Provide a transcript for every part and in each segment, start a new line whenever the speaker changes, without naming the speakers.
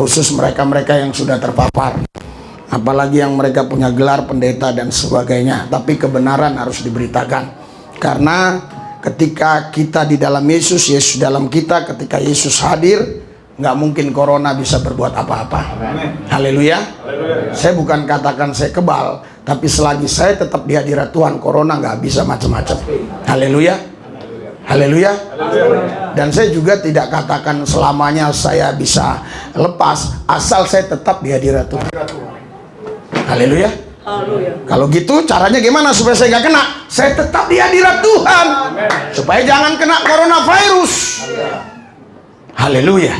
terkhusus mereka-mereka yang sudah terpapar, apalagi yang mereka punya gelar pendeta dan sebagainya. Tapi kebenaran harus diberitakan, karena ketika kita di dalam Yesus, Yesus dalam kita, ketika Yesus hadir, nggak mungkin corona bisa berbuat apa-apa. Haleluya. Saya bukan katakan saya kebal, tapi selagi saya tetap di hadirat Tuhan, corona nggak bisa macam-macam. Haleluya. Haleluya. Dan saya juga tidak katakan selamanya saya bisa lepas, asal saya tetap di hadirat Tuhan. Haleluya. Kalau gitu caranya gimana supaya saya nggak kena? Saya tetap di hadirat Tuhan, supaya jangan kena coronavirus. Haleluya.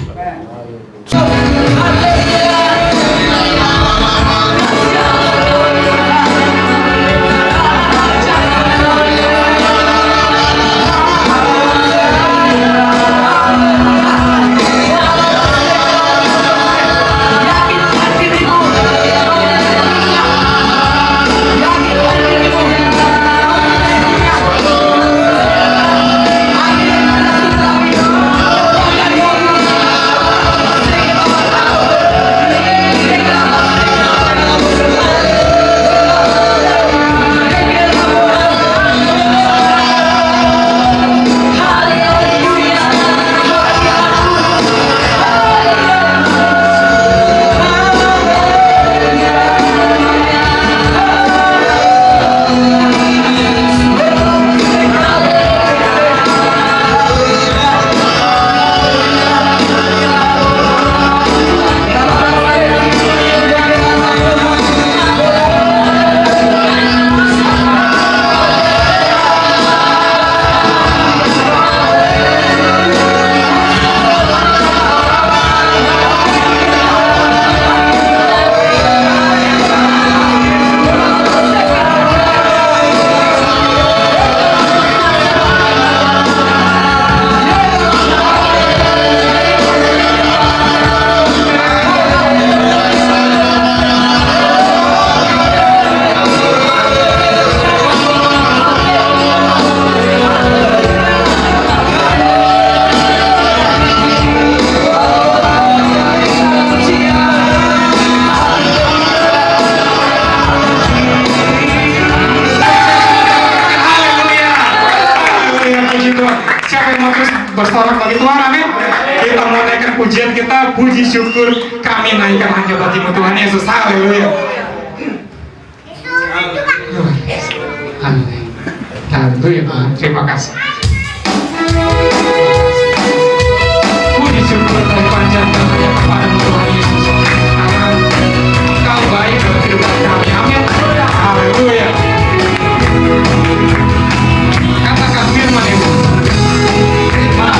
Bersorak bagi Tuhan, amin. Kita mau naikkan pujian kita, puji syukur kami naikkan hanya bagimu Tuhan Yesus. Haleluya. Amin. Haleluya Tuhan, terima kasih. Puji syukur dan panjatkan hanya kepadamu Tuhan Yesus. Engkau baik dalam kehidupan kami, amin. Haleluya. Katakan firman Yesus. Firman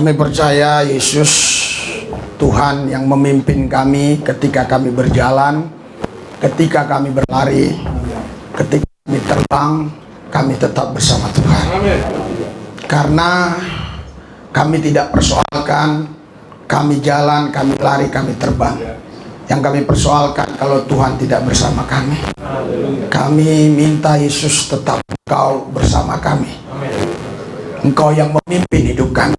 Kami percaya Yesus Tuhan yang memimpin kami ketika kami berjalan, ketika kami berlari, ketika kami terbang, kami tetap bersama Tuhan. Karena kami tidak persoalkan kami jalan, kami lari, kami terbang. Yang kami persoalkan kalau Tuhan tidak bersama kami. Kami minta Yesus tetap Engkau bersama kami. Engkau yang memimpin hidup kami,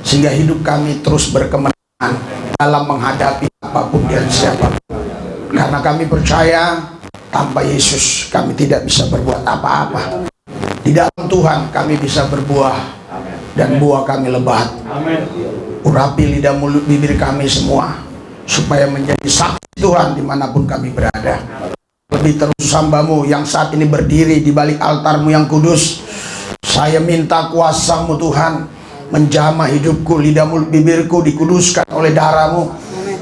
sehingga hidup kami terus berkemenangan dalam menghadapi apapun dan siapapun. Karena kami percaya tanpa Yesus kami tidak bisa berbuat apa-apa. Di dalam Tuhan kami bisa berbuah, dan buah kami lebat. Urapi lidah mulut bibir kami semua, supaya menjadi saksi Tuhan dimanapun kami berada. Lebih terus hamba-Mu yang saat ini berdiri di balik altar-Mu yang kudus, saya minta kuasa-Mu Tuhan menjamah hidupku, lidah mulut bibirku dikuduskan oleh darah-Mu,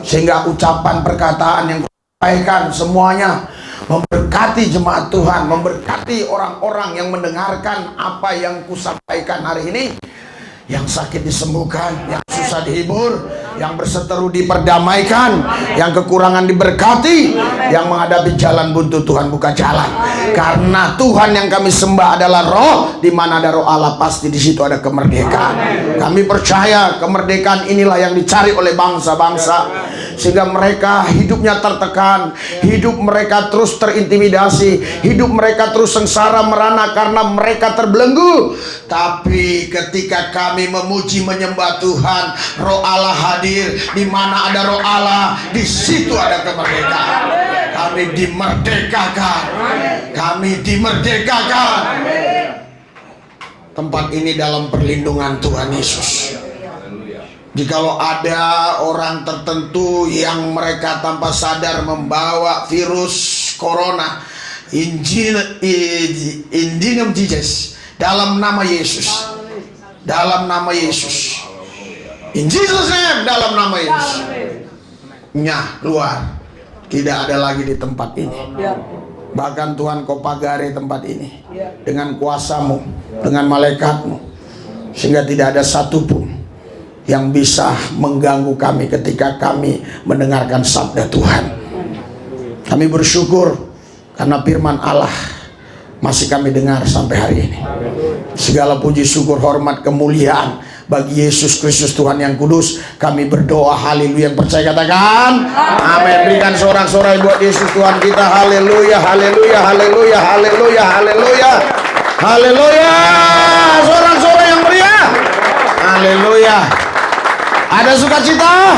sehingga ucapan perkataan yang kusampaikan semuanya memberkati jemaat Tuhan, memberkati orang-orang yang mendengarkan apa yang kusampaikan hari ini. Yang sakit disembuhkan, yang susah dihibur, yang berseteru diperdamaikan, yang kekurangan diberkati, yang menghadapi jalan buntu Tuhan buka jalan. Karena Tuhan yang kami sembah adalah Roh, di mana ada Roh Allah pasti di situ ada kemerdekaan. Kami percaya kemerdekaan inilah yang dicari oleh bangsa-bangsa, sehingga mereka hidupnya tertekan, hidup mereka terus terintimidasi, hidup mereka terus sengsara merana karena mereka terbelenggu. Tapi ketika kami memuji menyembah Tuhan, Roh Allah hadir. Di mana ada Roh Allah, di situ ada kemerdekaan. Kami dimerdekakan. Kami dimerdekakan. Tempat ini dalam perlindungan Tuhan Yesus. Jikalau ada orang tertentu yang mereka tanpa sadar membawa virus corona, in name Jesus, dalam nama Yesus, dalam nama Yesus, in Jesus name, dalam nama Yesus, nyah keluar, tidak ada lagi di tempat ini. Bahkan Tuhan Kau pagari tempat ini dengan kuasa-Mu, dengan malaikat-Mu, sehingga tidak ada satupun yang bisa mengganggu kami ketika kami mendengarkan sabda Tuhan. Kami bersyukur karena firman Allah masih kami dengar sampai hari ini. Segala puji syukur hormat kemuliaan bagi Yesus Kristus Tuhan yang kudus. Kami berdoa haleluya. Yang percaya katakan amin. Berikan sorak-sorai buat Yesus Tuhan kita. Haleluya, haleluya, haleluya, haleluya, haleluya, haleluya. Sorak-sorai yang meriah. Haleluya. Ada sukacita,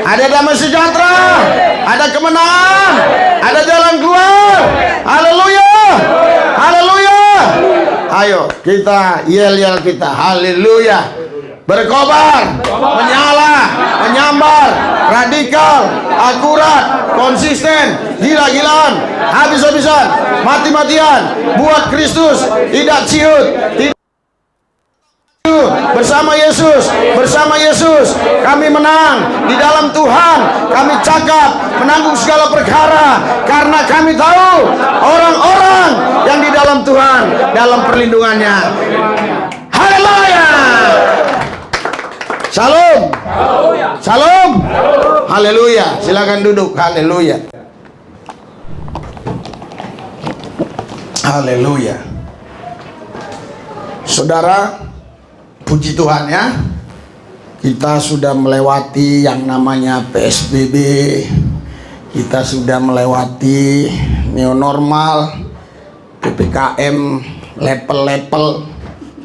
ada damai sejahtera, ada kemenangan, ada jalan keluar. Haleluya, haleluya. Ayo kita yel-yel kita, haleluya. Berkobar, menyala, menyambar, radikal, akurat, konsisten, gila-gilaan, habis-habisan, mati-matian, buat Kristus, tidak ciut, tidak. Bersama Yesus, bersama Yesus kami menang di dalam Tuhan. Kami cakap menanggung segala perkara, karena kami tahu orang-orang yang di dalam Tuhan, dalam perlindungannya. Haleluya. Shalom. Shalom. Haleluya. Silakan duduk. Haleluya. Haleluya. Saudara, puji Tuhan ya, kita sudah melewati yang namanya PSBB, kita sudah melewati new normal, PPKM level-level,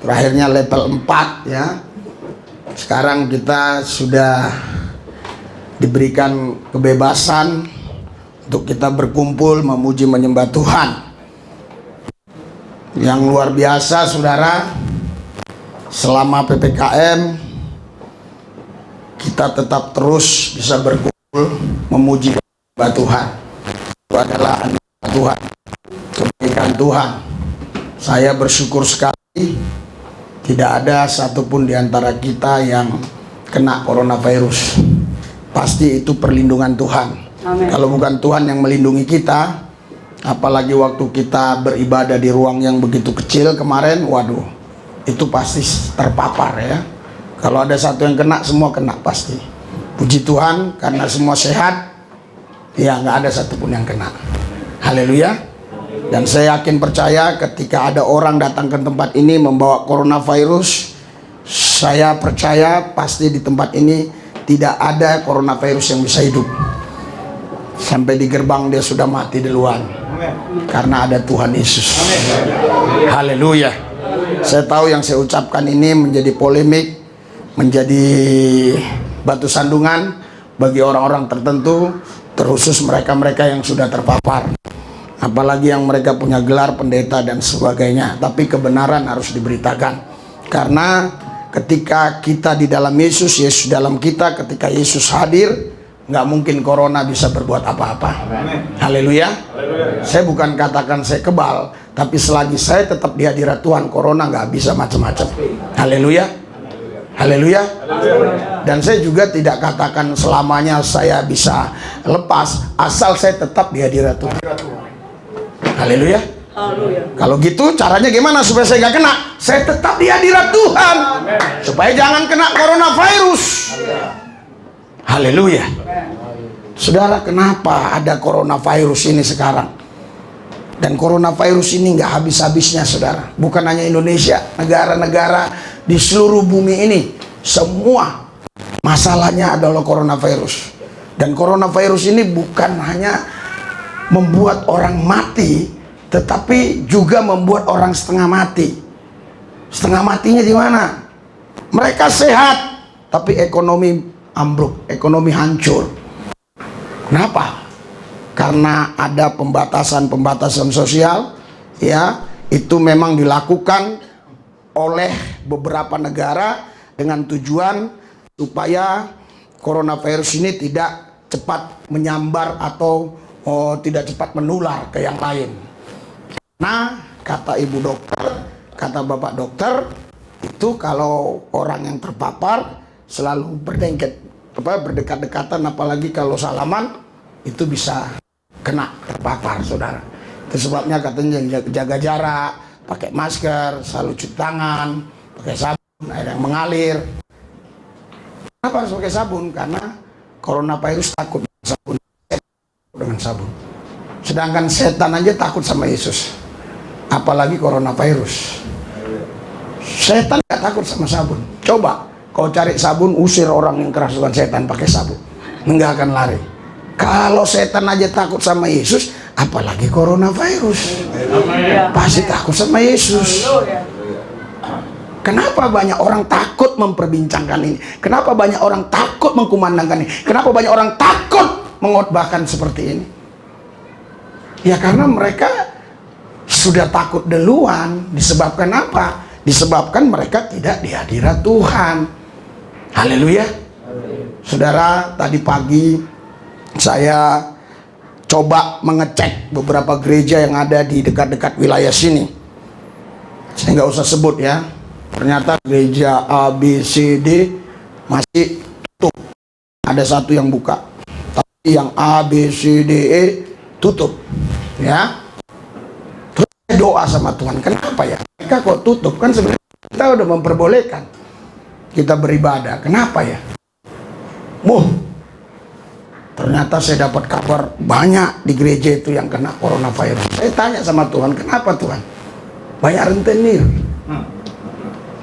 terakhirnya level 4 ya. Sekarang kita sudah diberikan kebebasan untuk kita berkumpul memuji menyembah Tuhan. Yang luar biasa saudara, selama PPKM kita tetap terus bisa berkumpul memuji Tuhan. Itu adalah anak Tuhan, kebaikan Tuhan. Saya bersyukur sekali tidak ada satupun di antara kita yang kena coronavirus. Pasti itu perlindungan Tuhan. Amin. Kalau bukan Tuhan yang melindungi kita, apalagi waktu kita beribadah di ruang yang begitu kecil kemarin, waduh, itu pasti terpapar ya. Kalau ada satu yang kena, semua kena pasti. Puji Tuhan, karena semua sehat, ya nggak ada satupun yang kena. Haleluya. Dan saya yakin percaya ketika ada orang datang ke tempat ini membawa coronavirus, saya percaya pasti di tempat ini tidak ada coronavirus yang bisa hidup. Sampai di gerbang dia sudah mati duluan. Karena ada Tuhan Yesus. Haleluya. Saya tahu yang saya ucapkan ini menjadi polemik, menjadi batu sandungan bagi orang-orang tertentu, terkhusus mereka-mereka yang sudah terpapar. Apalagi yang mereka punya gelar pendeta dan sebagainya. Tapi kebenaran harus diberitakan. Karena ketika kita di dalam Yesus, Yesus dalam kita, ketika Yesus hadir, nggak mungkin corona bisa berbuat apa-apa. Haleluya. Saya bukan katakan saya kebal, tapi selagi saya tetap di hadirat Tuhan, corona nggak bisa macam-macam. Haleluya. Haleluya. Dan saya juga tidak katakan selamanya saya bisa lepas, asal saya tetap di hadirat Tuhan. Haleluya. Kalau gitu caranya gimana supaya saya nggak kena? Saya tetap di hadirat Tuhan, supaya jangan kena coronavirus. Haleluya. Saudara, kenapa ada coronavirus ini sekarang? Dan coronavirus ini nggak habis-habisnya, saudara. Bukan hanya Indonesia, negara-negara di seluruh bumi ini, semua masalahnya adalah coronavirus. Dan coronavirus ini bukan hanya membuat orang mati, tetapi juga membuat orang setengah mati. Setengah matinya di mana? Mereka sehat, tapi ekonomi ambruk, ekonomi hancur. Kenapa? Karena ada pembatasan-pembatasan sosial, ya, itu memang dilakukan oleh beberapa negara dengan tujuan supaya coronavirus ini tidak cepat menyambar atau tidak cepat menular ke yang lain. Nah, kata ibu dokter, kata bapak dokter, itu kalau orang yang terpapar selalu berdekat-dekatan, apalagi kalau salaman, itu bisa kena terpapar, saudara. Itu sebabnya katanya jaga jarak, pakai masker, selalu cuci tangan, pakai sabun, air yang mengalir. Kenapa harus pakai sabun? Karena coronavirus takut dengan sabun. Sedangkan setan aja takut sama Yesus, apalagi coronavirus. Setan gak takut sama sabun. Coba kau cari sabun, usir orang yang kerasukan setan pakai sabun, nggak akan lari. Kalau setan aja takut sama Yesus, apalagi coronavirus. Pasti takut sama Yesus. Kenapa banyak orang takut memperbincangkan ini? Kenapa banyak orang takut mengkumandangkan ini? Kenapa banyak orang takut mengotbahkan seperti ini? Ya karena mereka sudah takut duluan. Disebabkan apa? Disebabkan mereka tidak di hadirat Tuhan. Haleluya. Saudara, tadi pagi saya coba mengecek beberapa gereja yang ada di dekat-dekat wilayah sini. Saya nggak usah sebut ya. Ternyata gereja A, B, C, D masih tutup. Ada satu yang buka, tapi yang A, B, C, D, E tutup. Ya. Terus saya doa sama Tuhan, kenapa ya? Mereka kok tutup? Kan sebenarnya kita udah memperbolehkan kita beribadah. Kenapa ya? Ternyata saya dapat kabar banyak di gereja itu yang kena coronavirus. Saya tanya sama Tuhan, kenapa Tuhan? Banyak rentenir.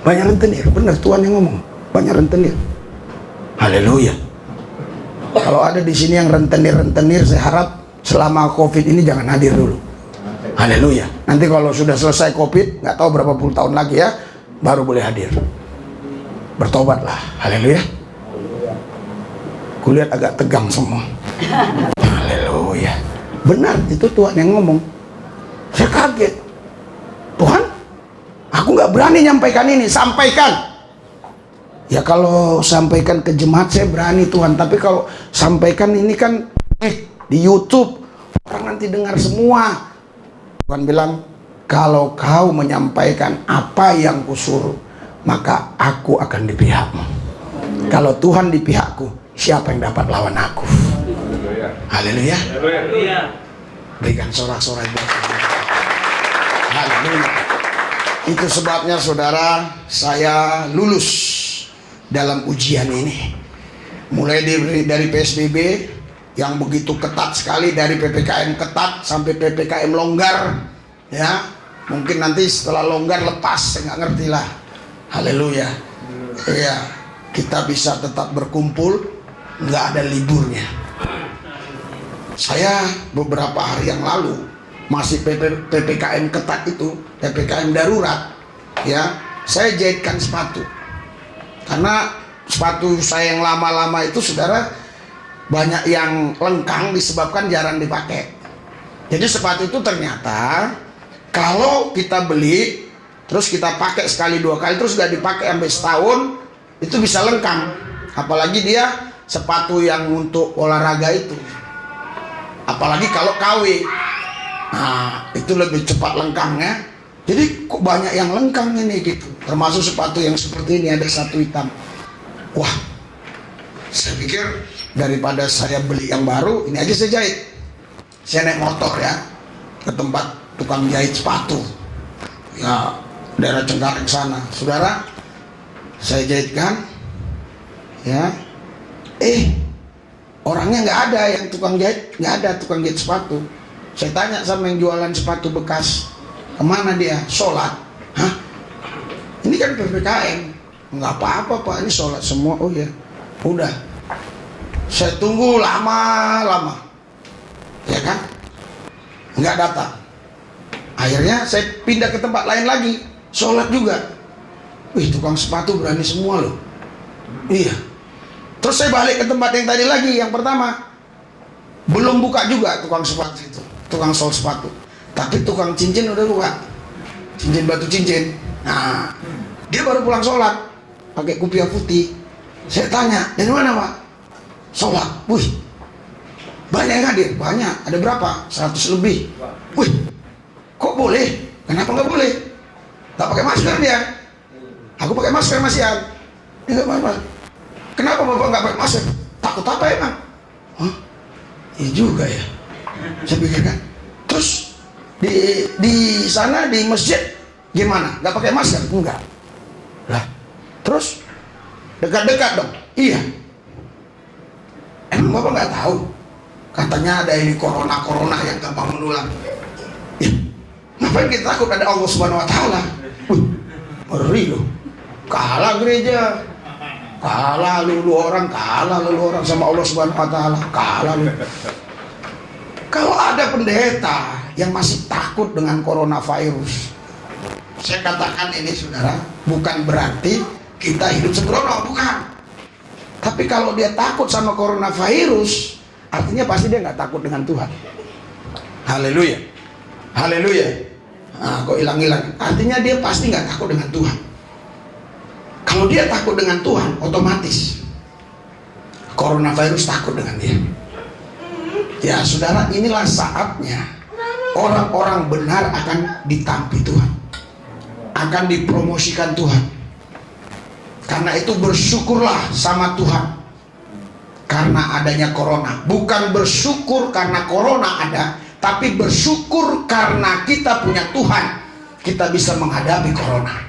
Banyak rentenir, benar Tuhan yang ngomong. Banyak rentenir. Haleluya. Kalau ada di sini yang rentenir, saya harap selama COVID ini jangan hadir dulu. Haleluya. Nanti kalau sudah selesai COVID, nggak tahu berapa puluh tahun lagi ya, baru boleh hadir. Bertobatlah. Haleluya. Kulihat agak tegang semua. Haleluya. Benar, itu Tuhan yang ngomong. Saya kaget. Tuhan, aku nggak berani nyampaikan ini. Sampaikan. Ya kalau sampaikan ke jemaat saya berani Tuhan. Tapi kalau sampaikan ini kan di YouTube, orang nanti dengar semua. Tuhan bilang, kalau kau menyampaikan apa yang kusuruh, maka aku akan di pihakmu. Kalau Tuhan di pihakku, siapa yang dapat lawan aku? Haleluya. Berikan sorak-sorai buat Tuhan. Haleluya. Itu sebabnya saudara, saya lulus dalam ujian ini. Mulai dari PSBB yang begitu ketat sekali, dari PPKM ketat sampai PPKM longgar, ya. Mungkin nanti setelah longgar lepas, saya nggak ngerti lah. Haleluya. Ya, kita bisa tetap berkumpul, nggak ada liburnya. Saya beberapa hari yang lalu masih PPKM ketat itu, PPKM darurat, ya. Saya jahitkan sepatu, karena sepatu saya yang lama-lama itu, saudara, banyak yang lengkang disebabkan jarang dipakai. Jadi sepatu itu ternyata kalau kita beli terus kita pakai sekali dua kali terus gak dipakai sampai setahun, itu bisa lengkang. Apalagi dia sepatu yang untuk olahraga itu, apalagi kalau KW, nah itu lebih cepat lengkangnya. Jadi kok banyak yang lengkang ini gitu, termasuk sepatu yang seperti ini, ada satu hitam. Wah, saya pikir daripada saya beli yang baru, ini aja saya jahit. Saya naik motor ya ke tempat tukang jahit sepatu, ya daerah Cengkareng sana, saudara. Saya jahitkan, ya. Orangnya nggak ada yang tukang jahit, nggak ada tukang jahit sepatu. Saya tanya sama yang jualan sepatu bekas, kemana dia? Sholat. Hah? Ini kan PPKM. Nggak apa-apa Pak, ini sholat semua. Oh ya, udah. Saya tunggu lama-lama, ya kan? Nggak datang. Akhirnya saya pindah ke tempat lain lagi, sholat juga. Wih, tukang sepatu berani semua loh. Iya. Terus saya balik ke tempat yang tadi lagi, yang pertama. Belum buka juga tukang sepatu itu, tukang sol sepatu. Tapi tukang cincin udah buka. Cincin batu cincin. Nah, dia baru pulang sholat, pakai kupiah putih. Saya tanya, dari mana Pak? Sholat. Wih, banyak yang hadir? Banyak. Ada berapa? 100 lebih. Wih, kok boleh? Kenapa nggak boleh? Nggak pakai masker dia. Aku pakai masker Mas Ian. Dia nggak apa-apa. Kenapa Bapak nggak pakai masker? Takut apa emang? Hah? Iya juga ya. Saya pikirkan. Terus di sana di masjid gimana? Nggak pakai masker? Enggak. Lah, terus dekat-dekat dong. Iya. Emang Bapak nggak tahu? Katanya ada ini corona yang gampang menular. Ya, ngapain kita takut? Ada Allah Subhanahu Wa Taala. Ngeri loh. Kalah gereja, kalah lulu orang sama Allah Subhanahu Wa Taala. Kalah lu. Kalau ada pendeta yang masih takut dengan coronavirus, saya katakan ini saudara, bukan berarti kita hidup sembrono, bukan. Tapi kalau dia takut sama coronavirus, artinya pasti dia nggak takut dengan Tuhan. Haleluya, haleluya. Nah, kok hilang-hilang? Artinya dia pasti nggak takut dengan Tuhan. Kalau dia takut dengan Tuhan, otomatis coronavirus takut dengan dia. Ya saudara, inilah saatnya orang-orang benar akan ditampi Tuhan, akan dipromosikan Tuhan. Karena itu bersyukurlah sama Tuhan karena adanya corona. Bukan bersyukur karena corona ada, tapi bersyukur karena kita punya Tuhan, kita bisa menghadapi corona.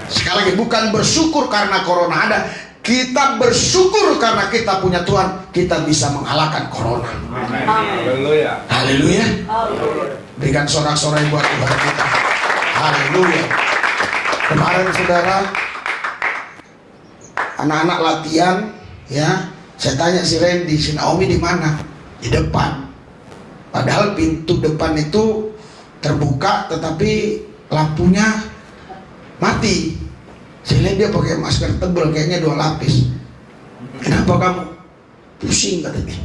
Sekali lagi, bukan bersyukur karena corona ada, kita bersyukur karena kita punya Tuhan, kita bisa mengalahkan corona.
Haleluya.
Haleluya. Berikan sorak-sorai buat Tuhan kita. Haleluya. Kemarin saudara, anak-anak latihan, ya, saya tanya si Randy, si Naomi di mana? Di depan. Padahal pintu depan itu terbuka, tetapi lampunya mati. Saya lihat dia pakai masker tebal, kayaknya 2 lapis. Kenapa kamu? Pusing katanya.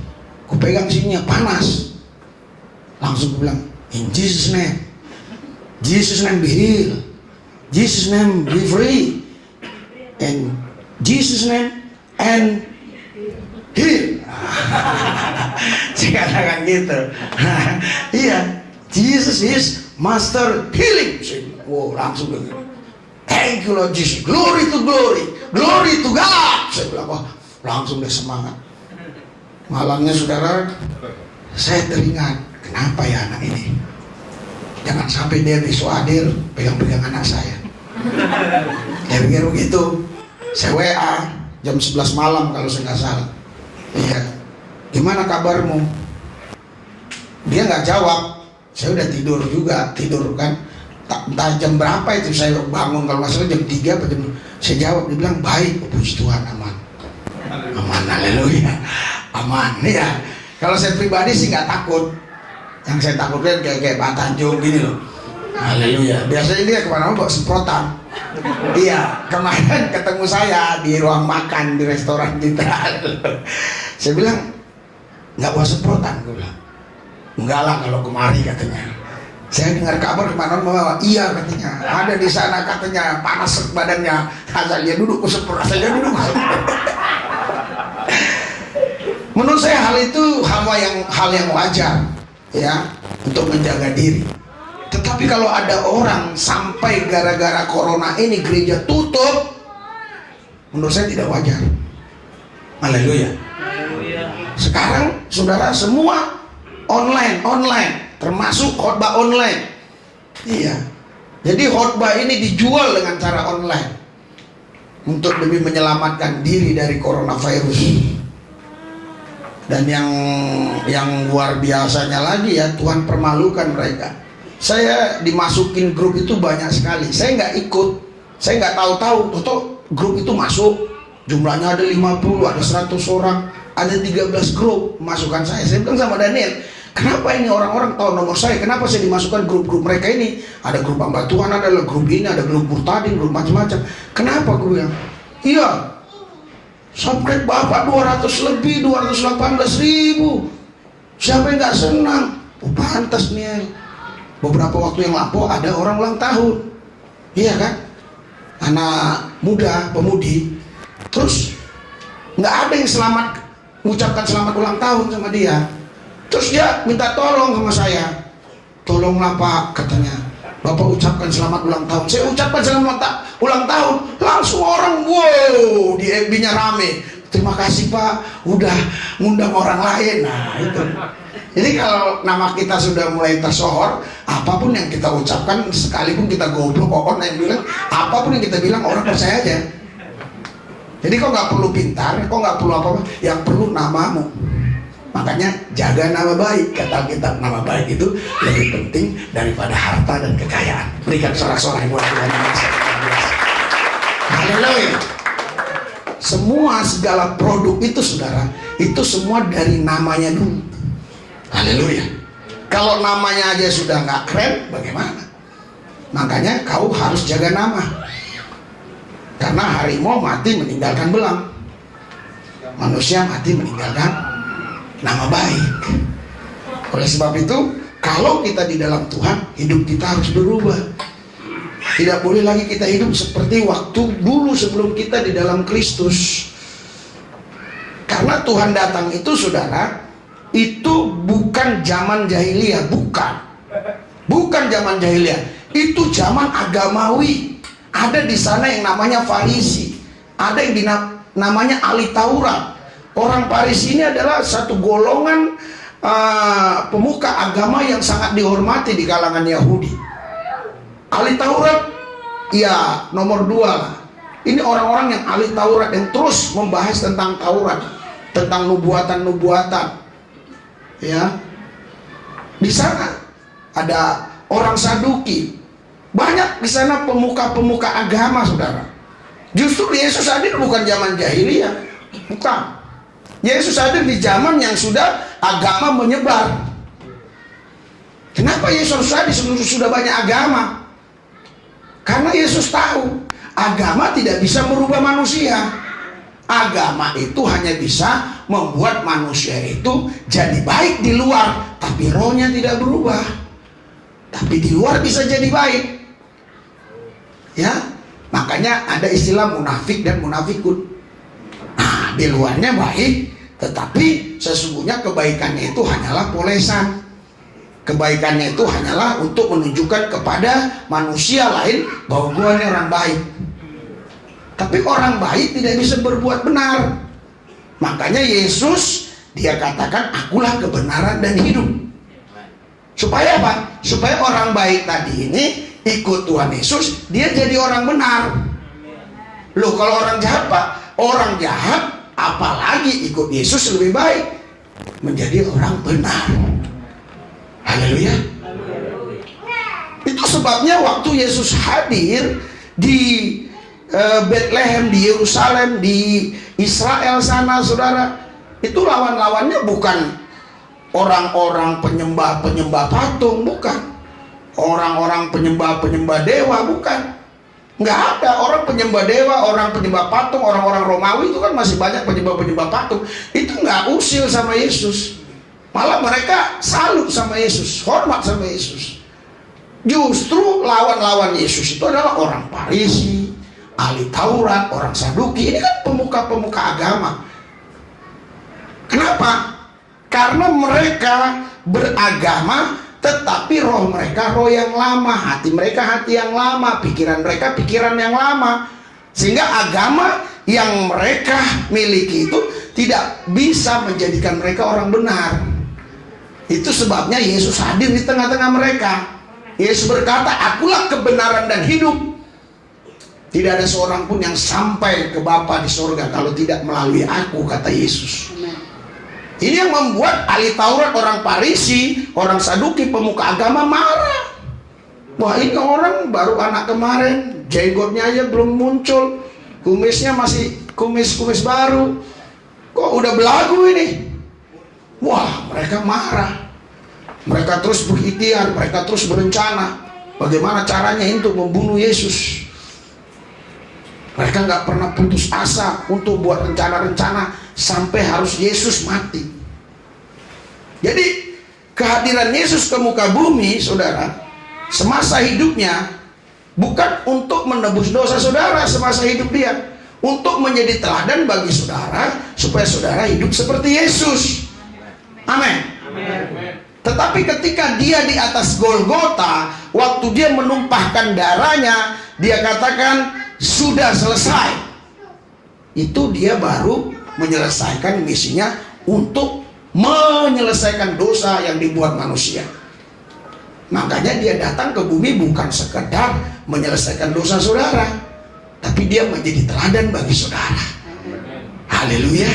Aku pegang sininya panas. Langsung bilang, in Jesus name, Jesus name be healed, Jesus name be free, and Jesus name and heal. Saya katakan gitu. Iya, Jesus is Master Healing. Wow, langsung begitu. Thank you Lord Jesus, glory to glory, glory to God. Saya bilang, wah, langsung deh semangat. Malamnya saudara, saya teringat, kenapa ya anak ini? Jangan sampai dia besok hadir pegang-pegang anak saya. Dia pikir begitu. Saya WA jam 11 malam kalau saya nggak salah. Iya, gimana kabarmu? Dia nggak jawab. Saya udah tidur kan. Entah jam berapa itu saya bangun, kalau nggak salah jam 3 apa jam. Saya jawab, dia bilang baik, puji Tuhan, aman. Aman, haleluya, aman ya. Kalau saya pribadi sih nggak takut. Yang saya takutkan kayak Pak Tanjung gini loh. Haleluya. Biasanya dia kemana-mana bawa semprotan. Iya, kemarin ketemu saya di ruang makan di restoran kita. Saya bilang, nggak bawa semprotan, gue bilang. Enggak lah kalau kemari katanya. Saya dengar kabar kemana bawa. Iya katanya. Ada di sana katanya panas badannya. Asal dia duduk ke semprot. Menurut saya hal itu hal yang wajar ya untuk menjaga diri. Tetapi kalau ada orang sampai gara-gara corona ini gereja tutup, menurut saya tidak wajar. Haleluya. Sekarang saudara semua online, termasuk khotbah online. Iya. Jadi khotbah ini dijual dengan cara online untuk lebih menyelamatkan diri dari coronavirus. Dan yang luar biasanya lagi ya, Tuhan permalukan mereka. Saya dimasukin grup itu banyak sekali. Saya nggak ikut, saya nggak tahu-tahu. Grup itu masuk, jumlahnya ada 50, ada 100 orang, ada 13 grup masukkan saya. Saya bilang sama Daniel, kenapa ini orang-orang tahu nomor saya? Kenapa saya dimasukkan grup-grup mereka ini? Ada grup hamba Tuhan, ada grup ini, ada grup murtadin, grup macam-macam. Kenapa gue bilang? Iya, subscribe Bapak 200 lebih, 218.000. Siapa yang nggak senang? Oh, pantas nih. Beberapa waktu yang lampau ada orang ulang tahun, iya kan? Anak muda, pemudi. Terus nggak ada yang mengucapkan selamat ulang tahun sama dia. Terus dia minta tolong sama saya. Tolonglah Pak, katanya. Bapak ucapkan selamat ulang tahun. Saya ucapkan selamat ulang tahun. Langsung orang wow, di FB-nya rame. Terima kasih Pak, udah ngundang orang lain. Nah itu. Jadi kalau nama kita sudah mulai tersohor, apapun yang kita ucapkan, sekalipun kita goblok, yang bilang, apapun yang kita bilang orang percaya aja. Jadi kok nggak perlu pintar, kok nggak perlu apa-apa, yang perlu namamu. Makanya jaga nama baik, kata Alkitab, nama baik itu lebih penting daripada harta dan kekayaan. Berikan sorak-sorai buat Tuhan Yesus. Haleluya. Semua segala produk itu saudara, itu semua dari namanya dulu. Haleluya. Kalau namanya aja sudah nggak keren, bagaimana? Makanya kau harus jaga nama. Karena harimau mati meninggalkan belang, manusia mati meninggalkan nama baik. Oleh sebab itu, kalau kita di dalam Tuhan, hidup kita harus berubah. Tidak boleh lagi kita hidup seperti waktu dulu sebelum kita di dalam Kristus. Karena Tuhan datang itu saudara, itu bukan zaman jahiliyah, bukan zaman jahiliyah, itu zaman agamawi. Ada di sana yang namanya Farisi, ada yang namanya ahli Taurat. Orang Farisi ini adalah satu golongan pemuka agama yang sangat dihormati di kalangan Yahudi. Ahli Taurat, ya nomor 2 lah. Ini orang-orang yang ahli Taurat yang terus membahas tentang Taurat, tentang nubuatan-nubuatan. Ya, di sana ada orang Saduki, banyak di sana pemuka-pemuka agama, saudara. Justru Yesus hadir bukan zaman jahiliyah, bukan. Yesus hadir di zaman yang sudah agama menyebar. Kenapa Yesus hadir sudah banyak agama? Karena Yesus tahu agama tidak bisa merubah manusia. Agama itu hanya bisa membuat manusia itu jadi baik di luar, tapi rohnya tidak berubah. Tapi di luar bisa jadi baik. Ya, makanya ada istilah munafik dan munafikun. Nah, di luarnya baik, tetapi sesungguhnya kebaikannya itu hanyalah polesan. Kebaikannya itu hanyalah untuk menunjukkan kepada manusia lain bahwa gue ini orang baik. Tapi orang baik tidak bisa berbuat benar. Makanya Yesus, dia katakan, akulah kebenaran dan hidup. Supaya apa? Supaya orang baik tadi ini ikut Tuhan Yesus, dia jadi orang benar. Loh, kalau orang jahat Pak, orang jahat apalagi ikut Yesus lebih baik menjadi orang benar. Haleluya. Itu sebabnya waktu Yesus hadir di Bethlehem, di Yerusalem, di Israel sana, saudara, itu lawan-lawannya bukan orang-orang penyembah-penyembah patung, bukan. Orang-orang penyembah-penyembah dewa, bukan. Nggak ada orang penyembah dewa, orang penyembah patung, orang-orang Romawi itu kan masih banyak penyembah-penyembah patung. Itu nggak usil sama Yesus. Malah mereka salut sama Yesus, hormat sama Yesus. Justru lawan-lawan Yesus itu adalah orang Farisi, ahli Taurat, orang Saduki. Ini kan pemuka-pemuka agama. Kenapa? Karena mereka beragama, tetapi roh mereka roh yang lama, hati mereka hati yang lama, pikiran mereka pikiran yang lama. Sehingga agama yang mereka miliki itu tidak bisa menjadikan mereka orang benar. Itu sebabnya Yesus hadir di tengah-tengah mereka. Yesus berkata, akulah kebenaran dan hidup. Tidak ada seorang pun yang sampai ke Bapa di surga kalau tidak melalui aku, kata Yesus. Ini yang membuat ahli Taurat, orang Farisi, orang Saduki, pemuka agama marah. Wah, ini orang baru anak kemarin, jenggotnya aja belum muncul, kumisnya masih kumis-kumis baru, kok udah belagu ini. Wah, mereka marah. Mereka terus berikhtiar, mereka terus berencana bagaimana caranya untuk membunuh Yesus. Mereka nggak pernah putus asa untuk buat rencana-rencana sampai harus Yesus mati. Jadi kehadiran Yesus ke muka bumi, saudara, semasa hidupnya bukan untuk menebus dosa saudara semasa hidup dia, untuk menjadi teladan bagi saudara supaya saudara hidup seperti Yesus. Amin. Tetapi ketika dia di atas Golgota, waktu dia menumpahkan darahnya, dia katakan sudah selesai. Itu dia baru menyelesaikan misinya untuk menyelesaikan dosa yang dibuat manusia. Makanya dia datang ke bumi bukan sekedar menyelesaikan dosa saudara, tapi dia menjadi teladan bagi saudara. Haleluya.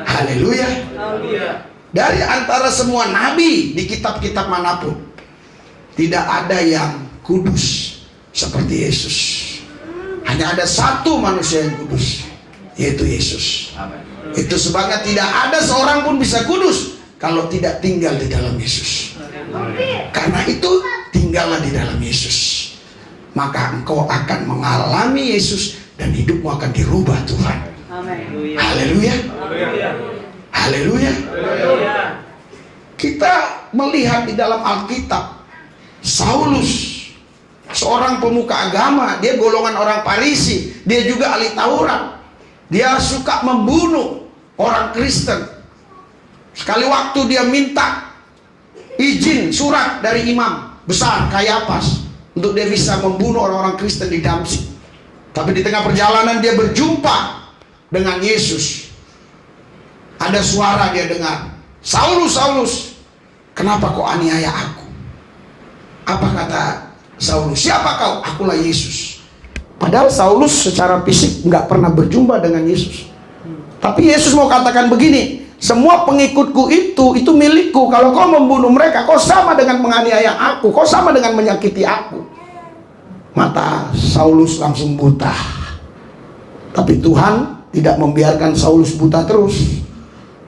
Haleluya. Dari antara semua nabi di kitab-kitab manapun, tidak ada yang kudus seperti Yesus. Hanya ada satu manusia yang kudus, yaitu Yesus. Itu sebabnya tidak ada seorang pun bisa kudus kalau tidak tinggal di dalam Yesus. Karena itu tinggallah di dalam Yesus, maka engkau akan mengalami Yesus dan hidupmu akan dirubah Tuhan. Haleluya. Haleluya. Kita melihat di dalam Alkitab, Saulus, seorang pemuka agama, dia golongan orang Farisi, dia juga ahli Taurat. Dia suka membunuh orang Kristen. Sekali waktu dia minta izin surat dari imam besar Kayafas untuk dia bisa membunuh orang-orang Kristen di Damsyik. Tapi di tengah perjalanan dia berjumpa dengan Yesus. Ada suara dia dengar, Saulus, Saulus, kenapa kau aniaya aku? Apa kata Saulus? Siapa kau? Akulah Yesus. Padahal Saulus secara fisik nggak pernah berjumpa dengan Yesus. Tapi Yesus mau katakan begini, semua pengikutku itu milikku. Kalau kau membunuh mereka, kau sama dengan menganiaya aku, kau sama dengan menyakiti aku. Mata Saulus langsung buta. Tapi Tuhan tidak membiarkan Saulus buta terus.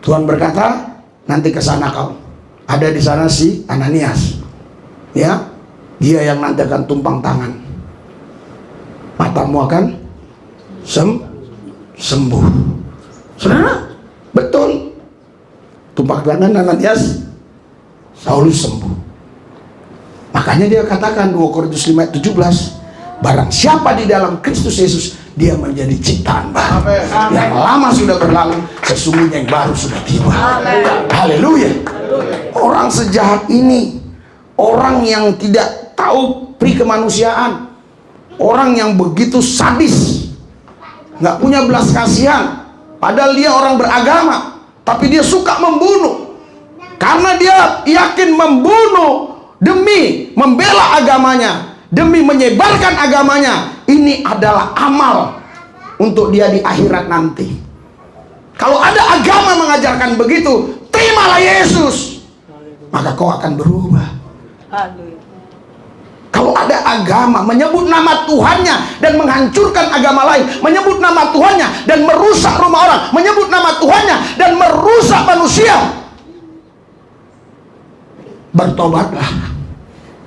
Tuhan berkata, nanti ke sana kau. Ada di sana si Ananias. Ya, dia yang nanti akan tumpang tangan. Matamu akan sembuh. Saudara, betul. Tumpang tangan Ananias, Saulus sembuh. Makanya dia katakan 2 Korintus 5:17, barang siapa di dalam Kristus Yesus, dia menjadi ciptaan baru. Yang lama sudah berlalu, sesungguhnya yang baru sudah tiba. Haleluya. Orang sejahat ini, orang yang tidak tahu pri kemanusiaan, orang yang begitu sadis, nggak punya belas kasihan, padahal dia orang beragama, tapi dia suka membunuh karena dia yakin membunuh demi membela agamanya, demi menyebarkan agamanya. Ini adalah amal untuk dia di akhirat nanti. Kalau ada agama mengajarkan begitu, terimalah Yesus, maka kau akan berubah. Kalau ada agama menyebut nama Tuhannya dan menghancurkan agama lain, menyebut nama Tuhannya dan merusak rumah orang, menyebut nama Tuhannya dan merusak manusia, bertobatlah,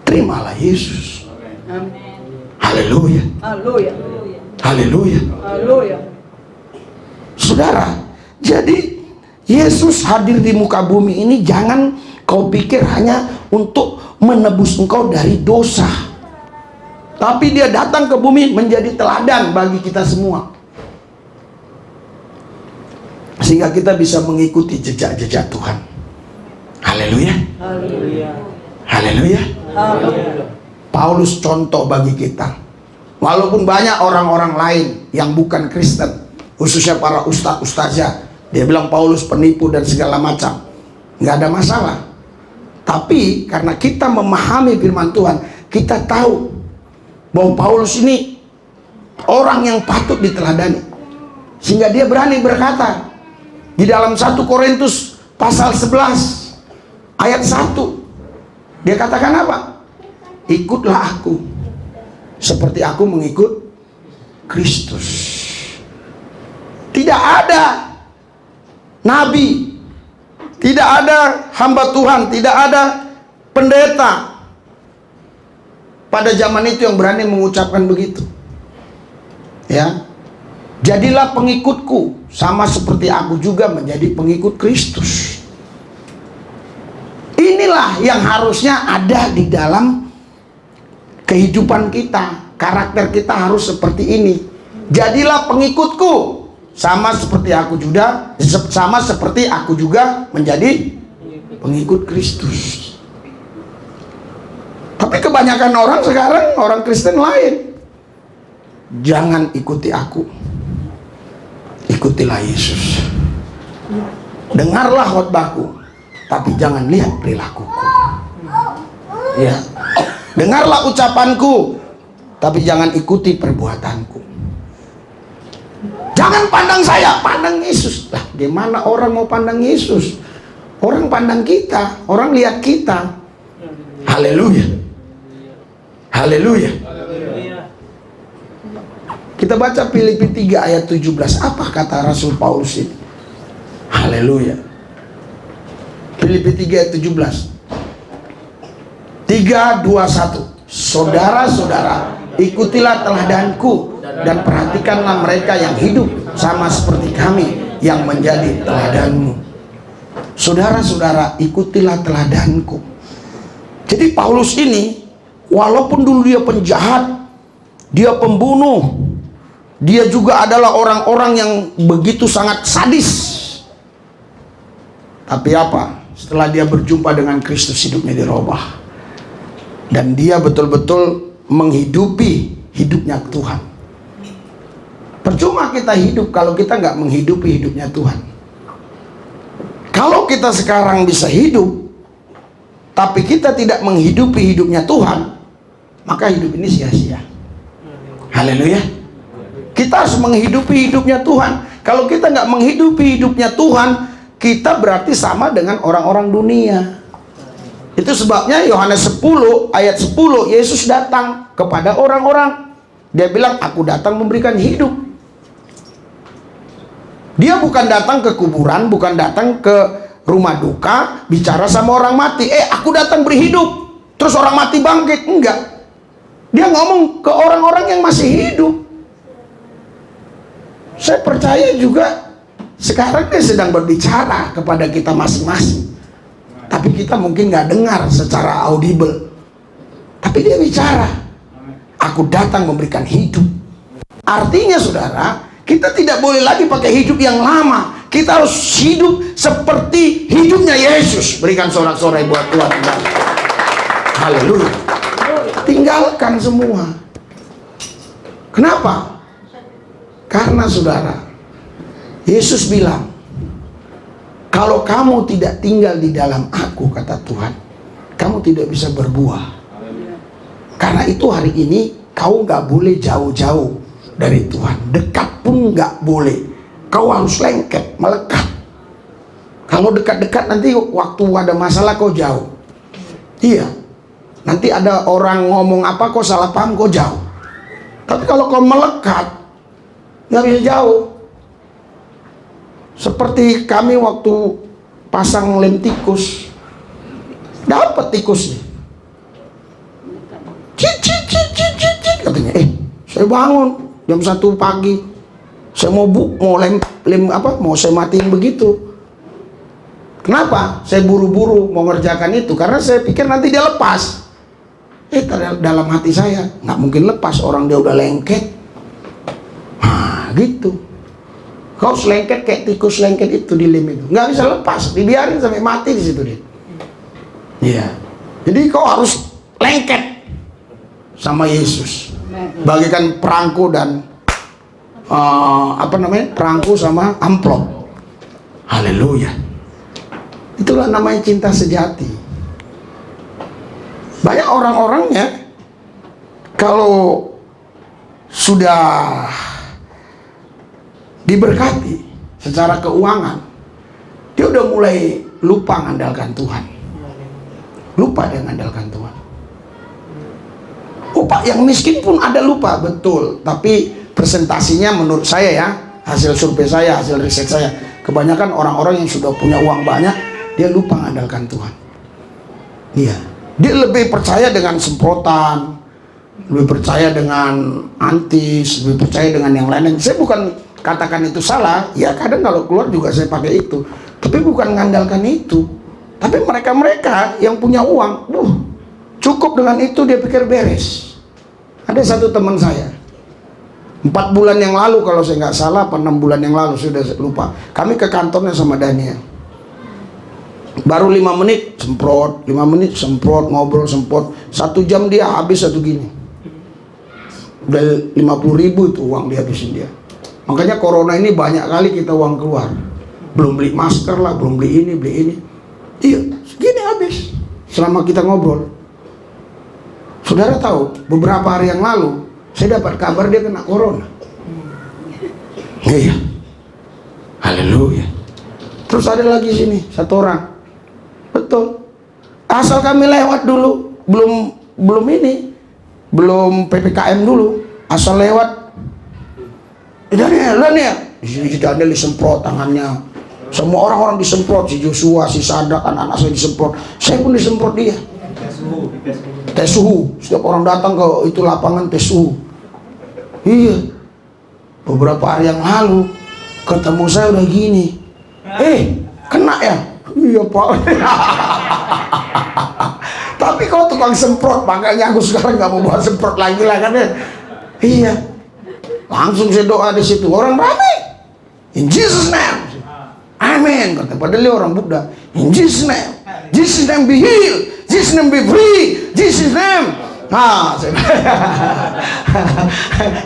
terimalah Yesus. Haleluya. Haleluya. Saudara, jadi Yesus hadir di muka bumi ini jangan kau pikir hanya untuk menebus engkau dari dosa, tapi dia datang ke bumi menjadi teladan bagi kita semua, sehingga kita bisa mengikuti jejak-jejak Tuhan. Haleluya. Haleluya. Paulus contoh bagi kita. Walaupun banyak orang-orang lain yang bukan Kristen, khususnya para ustaz-ustazah, dia bilang Paulus penipu dan segala macam, nggak ada masalah. Tapi karena kita memahami firman Tuhan, kita tahu bahwa Paulus ini orang yang patut diteladani, sehingga dia berani berkata di dalam 1 Korintus pasal 11 ayat 1, dia katakan apa? Ikutlah aku seperti aku mengikut Kristus. Tidak ada nabi, tidak ada hamba Tuhan, tidak ada pendeta pada zaman itu yang berani mengucapkan begitu. Ya, jadilah pengikutku sama seperti aku juga menjadi pengikut Kristus. Inilah yang harusnya ada di dalam kehidupan kita. Karakter kita harus seperti ini. Jadilah pengikutku sama seperti aku juga, sama seperti aku juga menjadi pengikut Kristus. Tapi kebanyakan orang sekarang, orang Kristen lain. Jangan ikuti aku, ikutilah Yesus. Dengarlah khotbahku, tapi jangan lihat perilakuku. Ya. Dengarlah ucapanku, tapi jangan ikuti perbuatanku. Jangan pandang saya, pandang Yesus. Lah, gimana orang mau pandang Yesus? Orang pandang kita, orang lihat kita. Haleluya. Haleluya. Kita baca Filipi 3 ayat 17. Apa kata Rasul Paulus ini? Haleluya. Filipi 3 ayat 17. 3, 2, 1. Saudara-saudara, ikutilah teladanku dan perhatikanlah mereka yang hidup sama seperti kami yang menjadi teladanmu. Saudara-saudara, ikutilah teladanku. Jadi Paulus ini, walaupun dulu dia penjahat, dia pembunuh, dia juga adalah orang-orang yang begitu sangat sadis. Tapi apa? Setelah dia berjumpa dengan Kristus, hidupnya dirubah. Dan dia betul-betul menghidupi hidupnya Tuhan. Percuma kita hidup kalau kita nggak menghidupi hidupnya Tuhan. Kalau kita sekarang bisa hidup, tapi kita tidak menghidupi hidupnya Tuhan, maka hidup ini sia-sia. Haleluya. Kita harus menghidupi hidupnya Tuhan. Kalau kita nggak menghidupi hidupnya Tuhan, kita berarti sama dengan orang-orang dunia. Itu sebabnya Yohanes 10 ayat 10, Yesus datang kepada orang-orang. Dia bilang, aku datang memberikan hidup. Dia bukan datang ke kuburan, bukan datang ke rumah duka bicara sama orang mati. Aku datang beri hidup, terus orang mati bangkit. Enggak. Dia ngomong ke orang-orang yang masih hidup. Saya percaya juga sekarang dia sedang berbicara kepada kita masing-masing. Tapi kita mungkin nggak dengar secara audible. Tapi dia bicara, aku datang memberikan hidup. Artinya saudara, kita tidak boleh lagi pakai hidup yang lama. Kita harus hidup seperti hidupnya Yesus. Berikan sorak-sorai buat Tuhan. Haleluya. Tinggalkan semua. Kenapa? Karena saudara, Yesus bilang, kalau kamu tidak tinggal di dalam aku, kata Tuhan, kamu tidak bisa berbuah. Karena itu hari ini kau nggak boleh jauh-jauh dari Tuhan. Dekat pun nggak boleh. Kau harus lengket, melekat. Kalau dekat-dekat nanti waktu ada masalah kau jauh. Iya. Nanti ada orang ngomong apa kau salah paham kau jauh. Tapi kalau kau melekat nggak bisa jauh. Seperti kami waktu pasang lem tikus, dapat tikusnya. Cicit katanya, saya bangun jam 1 pagi, saya mau lem apa, mau saya matiin begitu. Kenapa? Saya buru-buru mau ngerjakan itu karena saya pikir nanti dia lepas. Dalam hati saya nggak mungkin lepas, orang dia udah lengket. Nah, gitu. Kau selengket kayak tikus lengket itu di lem itu, nggak bisa lepas, dibiarin sampai mati di situ dia. Iya. Jadi kau harus lengket sama Yesus. Bagikan perangko dan perangko sama amplop. Haleluya. Itulah namanya cinta sejati. Banyak orang-orangnya kalau sudah diberkati secara keuangan, dia udah mulai lupa mengandalkan Tuhan. Lupa dia mengandalkan Tuhan. Pak, yang miskin pun ada lupa, betul. Tapi presentasinya menurut saya ya, hasil survei saya, hasil riset saya, kebanyakan orang-orang yang sudah punya uang banyak, dia lupa mengandalkan Tuhan. Iya. Dia lebih percaya dengan semprotan, lebih percaya dengan antis, lebih percaya dengan yang lain. Saya bukan katakan itu salah, ya kadang kalau keluar juga saya pakai itu. Tapi bukan mengandalkan itu. Tapi mereka-mereka yang punya uang, cukup dengan itu dia pikir beres. Ada satu teman saya, 4 bulan yang lalu kalau saya nggak salah, 6 bulan yang lalu, sudah lupa. Kami ke kantornya sama Daniel. Baru 5 menit semprot, 5 menit semprot, ngobrol semprot. 1 jam dia habis satu gini. Udah 50.000 itu uang dihabisin dia. Makanya corona ini banyak kali kita uang keluar. Belum beli masker lah, belum beli ini, beli ini. Iya, segini habis selama kita ngobrol. Saudara tahu, beberapa hari yang lalu saya dapat kabar dia kena corona. Iya. Haleluya. Terus ada lagi sini satu orang. Betul. Asal kami lewat dulu, belum ini, belum PPKM dulu. Asal lewat. Daniel. Si Daniel disemprot tangannya. Semua orang-orang disemprot, si Joshua, si Sadak, anak-anak saya disemprot. Saya pun disemprot dia. Tes suhu. Setiap orang datang ke itu lapangan tes suhu. Iya. Beberapa hari yang lalu ketemu saya udah gini. Kena ya? Iya Pak. Tapi kau tukang semprot, makanya aku sekarang nggak mau buat semprot lagi lah kan ya. Iya. Langsung saya doa di situ, orang ramai. In Jesus name. Amin. Kata padahal dia orang Buddha. In Jesus name. Jesus name be healed. Jesus name be free. Jesus name. Nah,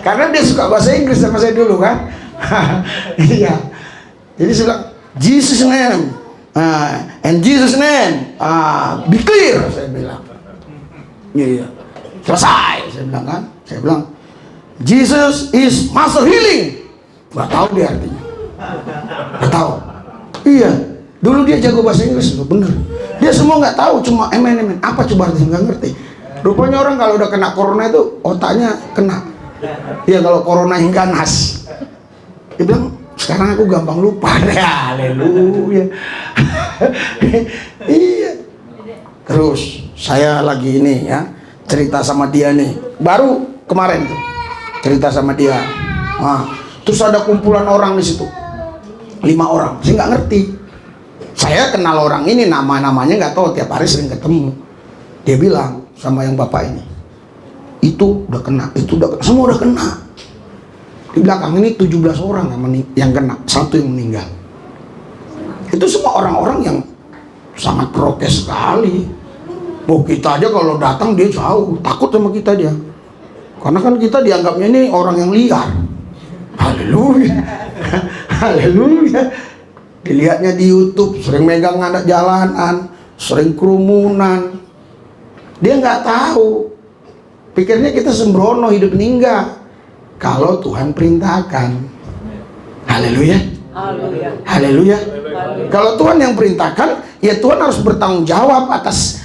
karena dia suka bahasa Inggris sama saya dulu kan. Iya. Jadi saya bilang Jesus name. And Jesus name. Be clear. Saya bilang. Iya. Selesai. Saya bilang kan. Saya bilang Jesus is master healing. Gak tahu dia artinya. Gak tahu. Iya. Dulu dia jago bahasa Inggris. Bener. Dia semua nggak tahu, cuma emen. Apa coba artinya, nggak ngerti. Rupanya orang kalau udah kena corona itu otaknya kena. Iya, kalau corona yang ganas. Dia bilang, sekarang aku gampang lupa. Haleluya. Iya. Terus saya lagi ini ya, cerita sama dia nih. Baru kemarin tuh cerita sama dia. Terus ada kumpulan orang di situ. 5 orang. Saya nggak ngerti. Saya kenal orang ini, namanya nggak tahu, tiap hari sering ketemu. Dia bilang sama yang bapak ini, itu udah kena, semua udah kena. Di belakang ini 17 orang yang kena, 1 yang meninggal. Itu semua orang-orang yang sangat protes sekali. Kita aja kalau datang dia jauh, takut sama kita dia. Karena kan kita dianggapnya ini orang yang liar. Haleluya. Haleluya. Dilihatnya di YouTube, sering megang anak jalanan, sering kerumunan. Dia nggak tahu, pikirnya kita sembrono, hidup ini enggak. kalau Tuhan perintahkan. Haleluya.
Haleluya.
Haleluya. Kalau Tuhan yang perintahkan, ya Tuhan harus bertanggung jawab atas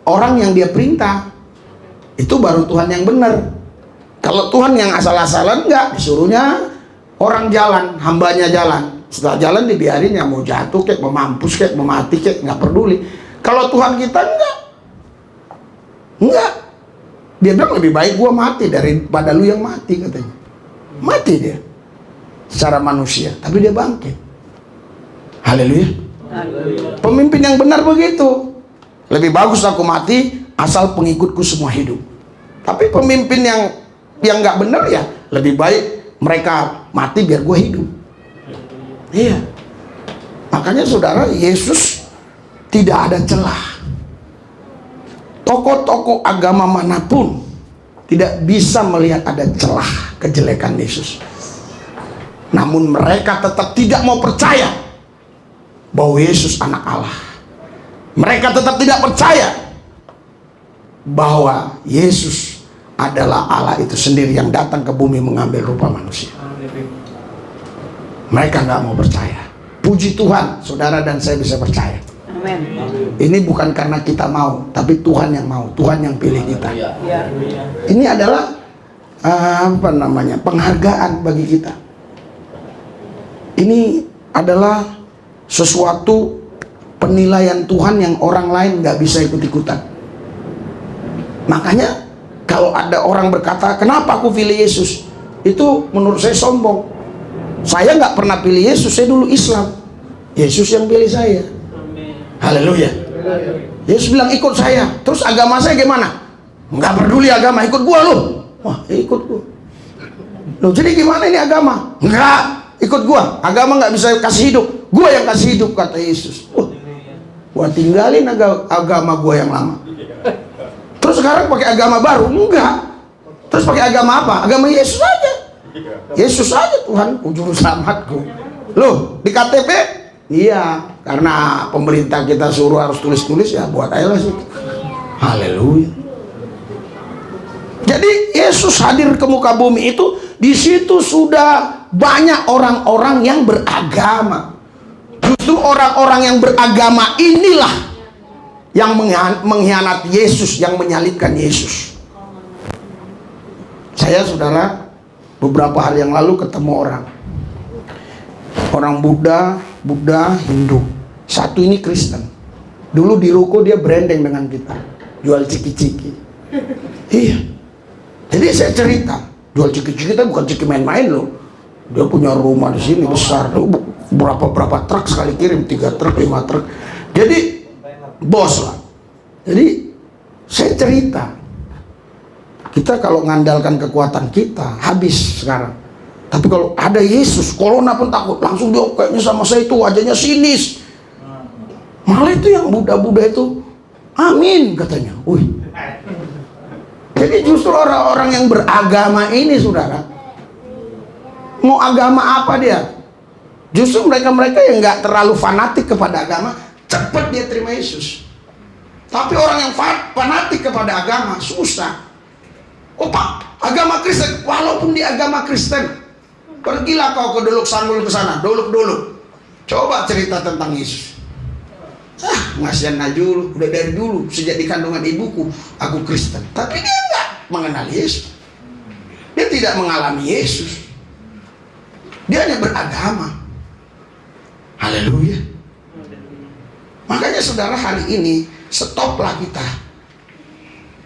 orang yang dia perintah. Itu baru Tuhan yang benar. Kalau Tuhan yang asal-asalan, enggak, disuruhnya orang jalan, hambanya jalan. Setelah jalan dibiarin, yang mau jatuh kek, mau mampus kek, mau mati kek, nggak peduli. Kalau Tuhan kita enggak. Dia bilang lebih baik gua mati daripada lu yang mati, katanya. Mati dia secara manusia, tapi dia bangkit. Haleluya. Pemimpin yang benar begitu. Lebih bagus aku mati asal pengikutku semua hidup. Tapi pemimpin yang nggak benar, ya lebih baik mereka mati biar gue hidup. Iya. Makanya saudara, Yesus tidak ada celah. Tokoh-tokoh agama manapun tidak bisa melihat ada celah kejelekan Yesus. Namun mereka tetap tidak mau percaya bahwa Yesus anak Allah. Mereka tetap tidak percaya bahwa Yesus adalah Allah itu sendiri yang datang ke bumi mengambil rupa manusia. Mereka nggak mau percaya. Puji Tuhan, saudara dan saya bisa percaya.
Amin.
Ini bukan karena kita mau, tapi Tuhan yang mau, Tuhan yang pilih kita. Ini adalah penghargaan bagi kita. Ini adalah sesuatu penilaian Tuhan yang orang lain nggak bisa ikut-ikutan. Makanya kalau ada orang berkata, kenapa aku pilih Yesus? Itu menurut saya sombong. Saya nggak pernah pilih Yesus, saya dulu Islam. Yesus yang pilih saya. Haleluya. Yesus bilang ikut saya. Terus agama saya gimana? Nggak peduli agama, ikut gua lu. Wah, ikut gua. Loh, jadi gimana ini agama? Enggak, ikut gua. Agama nggak bisa kasih hidup. Gua yang kasih hidup, kata Yesus. Gua tinggalin agama gua yang lama. Terus sekarang pakai agama baru? Enggak. Terus pakai agama apa? Agama Yesus aja. Yesus aja Tuhan, juru selamatku. Loh, di KTP? Iya, karena pemerintah kita suruh harus tulis-tulis, ya buat aja lah sih. Haleluya. Jadi Yesus hadir ke muka bumi itu, di situ sudah banyak orang-orang yang beragama. Justru orang-orang yang beragama inilah yang mengkhianati Yesus, yang menyalibkan Yesus. Saya, saudara, beberapa hari yang lalu ketemu orang Buddha, Hindu. Satu ini Kristen. Dulu di ruko dia branding dengan kita, jual ciki-ciki. Iya. Jadi saya cerita, jual ciki-ciki kita bukan ciki main-main loh. Dia punya rumah di sini besar, berapa truk sekali kirim, 3 truk, 5 truk. Jadi bos lah. Jadi saya cerita, kita kalau ngandalkan kekuatan kita habis sekarang. Tapi kalau ada Yesus, corona pun takut, langsung dia kayaknya sama saya itu wajahnya sinis. Malah itu yang Buddha itu, amin katanya. Wih. Jadi justru orang-orang yang beragama ini, saudara, mau agama apa dia? Justru mereka yang nggak terlalu fanatik kepada agama, cepat dia terima Yesus. Tapi orang yang fanatik kepada agama susah. Oh Pak, agama Kristen, walaupun di agama Kristen, pergilah kau ke Dolok Sanggul ke sana, Dolok. Coba cerita tentang Yesus. Ngasihan aja dulu, udah dari dulu sejak di kandungan ibuku aku Kristen. Tapi dia enggak mengenal Yesus. Dia tidak mengalami Yesus. Dia hanya beragama. Haleluya. Makanya saudara, hari ini stoplah kita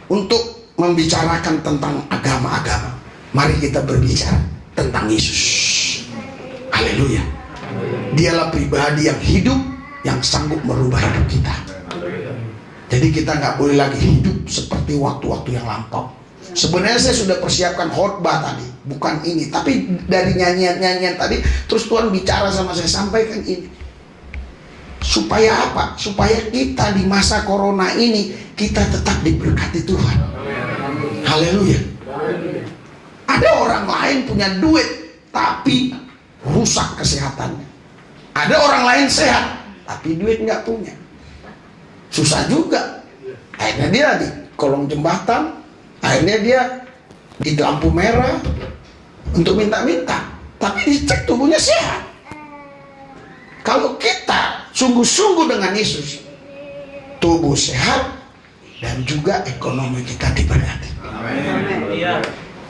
untuk membicarakan tentang agama-agama. Mari kita berbicara tentang Yesus. Haleluya. Dialah pribadi yang hidup, yang sanggup merubah hidup kita. Jadi kita nggak boleh lagi hidup seperti waktu-waktu yang lampau. Sebenarnya saya sudah persiapkan khotbah tadi, bukan ini, tapi dari nyanyian tadi terus Tuhan bicara sama saya, sampaikan ini. Supaya apa? Supaya kita di masa corona ini kita tetap diberkati Tuhan. Haleluya. Ada orang lain punya duit tapi rusak kesehatannya. Ada orang lain sehat tapi duit nggak punya, susah juga. Akhirnya dia di kolong jembatan, akhirnya dia di lampu merah, untuk minta-minta, tapi dicek tubuhnya sehat. Kalau kita sungguh-sungguh dengan Yesus, tubuh sehat dan juga ekonomi kita diberkati.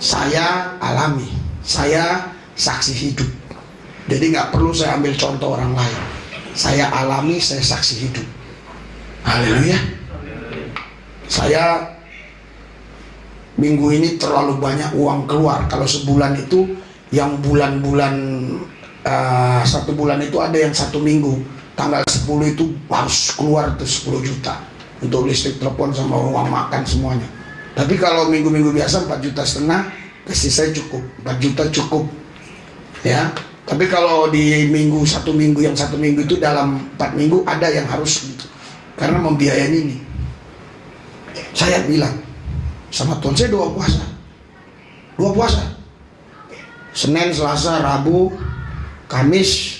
Saya alami, saya saksi hidup. Jadi nggak perlu saya ambil contoh orang lain. Saya alami, saya saksi hidup. Haleluya. Saya minggu ini terlalu banyak uang keluar. Kalau sebulan itu, yang bulan-bulan 1 bulan itu ada yang 1 minggu tanggal 10 itu harus keluar tuh 10 juta untuk listrik, telepon, sama uang makan semuanya. Tapi kalau minggu-minggu biasa 4,5 juta, kasih saya cukup 4 juta cukup ya. Tapi kalau di satu minggu yang 1 minggu itu dalam 4 minggu ada yang harus gitu, karena membiayai ini. Saya bilang sama Tuhan, saya 2 puasa, Senin, Selasa, Rabu, Kamis,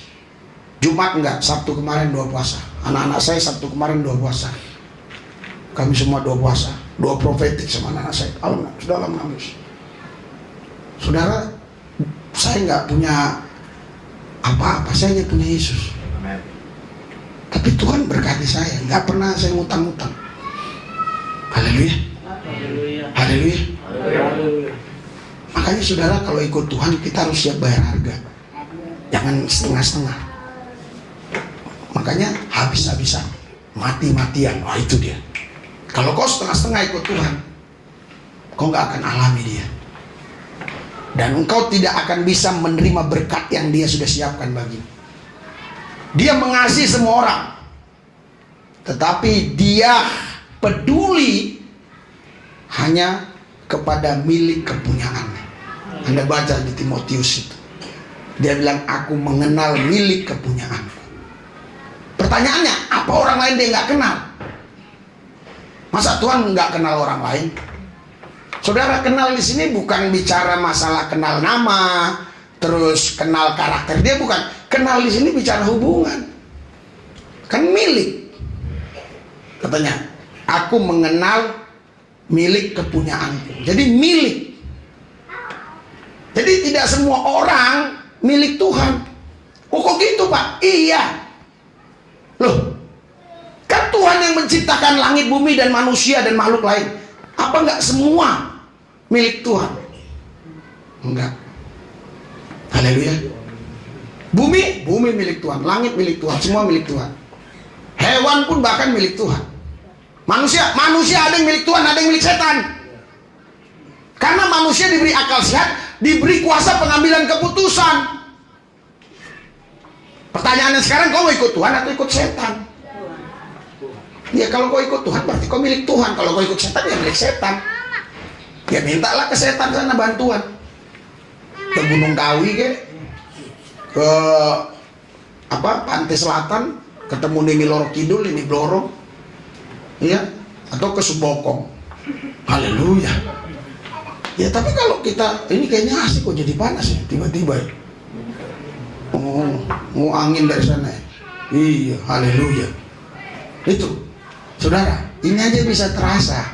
Jumat enggak, Sabtu kemarin 2 puasa. Anak-anak saya Sabtu kemarin 2 puasa. Kami semua 2 puasa, 2 profetik sama anak-anak saya. Sudah lama nangis. Saudara, saya nggak punya apa-apa, saya hanya punya Yesus. Tapi Tuhan berkati saya, nggak pernah saya ngutang-ngutang. Haleluya. Haleluya. Makanya saudara, kalau ikut Tuhan kita harus siap bayar harga, jangan setengah-setengah. Makanya habis-habisan, mati-matian. Wah, itu dia. Kalau kau setengah-setengah ikut Tuhan, kau nggak akan alami dia, dan engkau tidak akan bisa menerima berkat yang dia sudah siapkan bagimu. Dia mengasihi semua orang, tetapi dia peduli hanya kepada milik kepunyaannya. Anda baca di Timotius itu, dia bilang, aku mengenal milik kepunyaanku. Pertanyaannya, apa orang lain dia nggak kenal? Masa Tuhan nggak kenal orang lain? Saudara, kenal di sini bukan bicara masalah kenal nama, terus kenal karakter dia, bukan. Kenal di sini bicara hubungan. Kan milik. Katanya, aku mengenal milik kepunyaanku. Jadi milik. Jadi tidak semua orang milik Tuhan. Oh, kok gitu, Pak? Iya. Loh, kan Tuhan yang menciptakan langit, bumi, dan manusia dan makhluk lain. Apa enggak semua milik Tuhan? Enggak. Haleluya. Bumi milik Tuhan, langit milik Tuhan, semua milik Tuhan. Hewan pun bahkan milik Tuhan. Manusia ada yang milik Tuhan, ada yang milik setan. Karena manusia diberi akal sehat, diberi kuasa pengambilan keputusan. Pertanyaannya sekarang, kau mau ikut Tuhan atau ikut setan? Ya, kalau kau ikut Tuhan berarti kau milik Tuhan. Kalau kau ikut setan, ya milik setan. Ya mintalah ke setan sana bantuan. Ke Gunung Kawi ke Pantai Selatan, ketemu ini Loro Kidul, ini Bloro, ya, atau ke Subokong. Haleluya. Ya, tapi kalau kita ini kayaknya asik kok jadi panas ya tiba-tiba ya. Mau angin dari sana ya. Iya, haleluya. Itu, saudara, ini aja bisa terasa.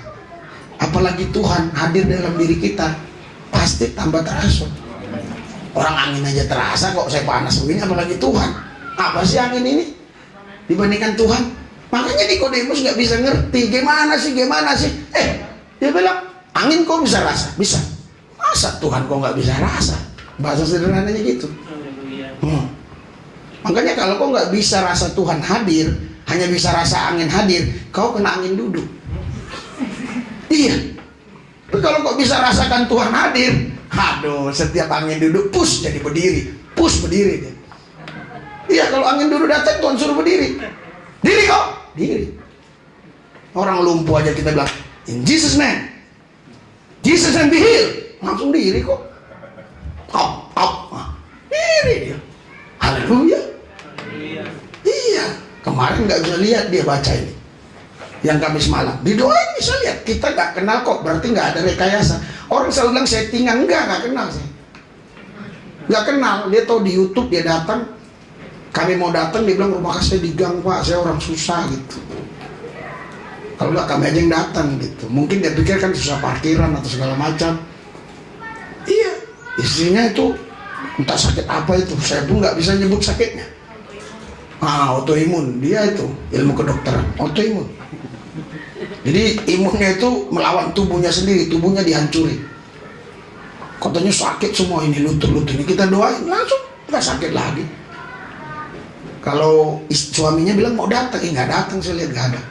Apalagi Tuhan hadir dalam diri kita, pasti tambah terasa. Orang angin aja terasa kok, saya panas begini, apalagi Tuhan. Apa sih angin ini dibandingkan Tuhan? Makanya Nikodemus nggak bisa ngerti, gimana sih? Dia bilang, angin kok bisa rasa? Bisa. Masa Tuhan kok nggak bisa rasa? Bahasa sederhananya gitu. Makanya kalau kau nggak bisa rasa Tuhan hadir, hanya bisa rasa angin hadir, kau kena angin duduk. Iya. Tapi kalau kau bisa rasakan Tuhan hadir, aduh, setiap angin duduk, push jadi berdiri, push berdiri dia. Iya, kalau angin duduk datang, Tuhan suruh berdiri. Diri kau, diri. Orang lumpuh aja kita bilang, in Jesus name, Jesus name be healed, langsung diri kok. Diri dia. Haleluya. Iya, kemarin nggak bisa lihat dia baca ini. Yang Kamis malam didoain bisa lihat. Kita nggak kenal kok, berarti nggak ada rekayasa. Orang selalu bilang settingan, nggak kenal saya. Nggak kenal, dia tahu di YouTube, dia datang. Kami mau datang, dia bilang rumah saya di gang, Pak, saya orang susah gitu. Kalau nggak, kami aja yang datang gitu. Mungkin dia pikir kan susah parkiran atau segala macam. Iya, Istrinya itu entah sakit apa itu, saya pun nggak bisa nyebut sakitnya. Autoimun, dia itu ilmu kedokteran, autoimun. Jadi imunnya itu melawan tubuhnya sendiri, tubuhnya dihancurin. Katanya sakit semua ini, lutut-lutut ini, kita doain langsung nggak sakit lagi. Kalau suaminya bilang mau datang, nggak datang, saya lihat nggak ada.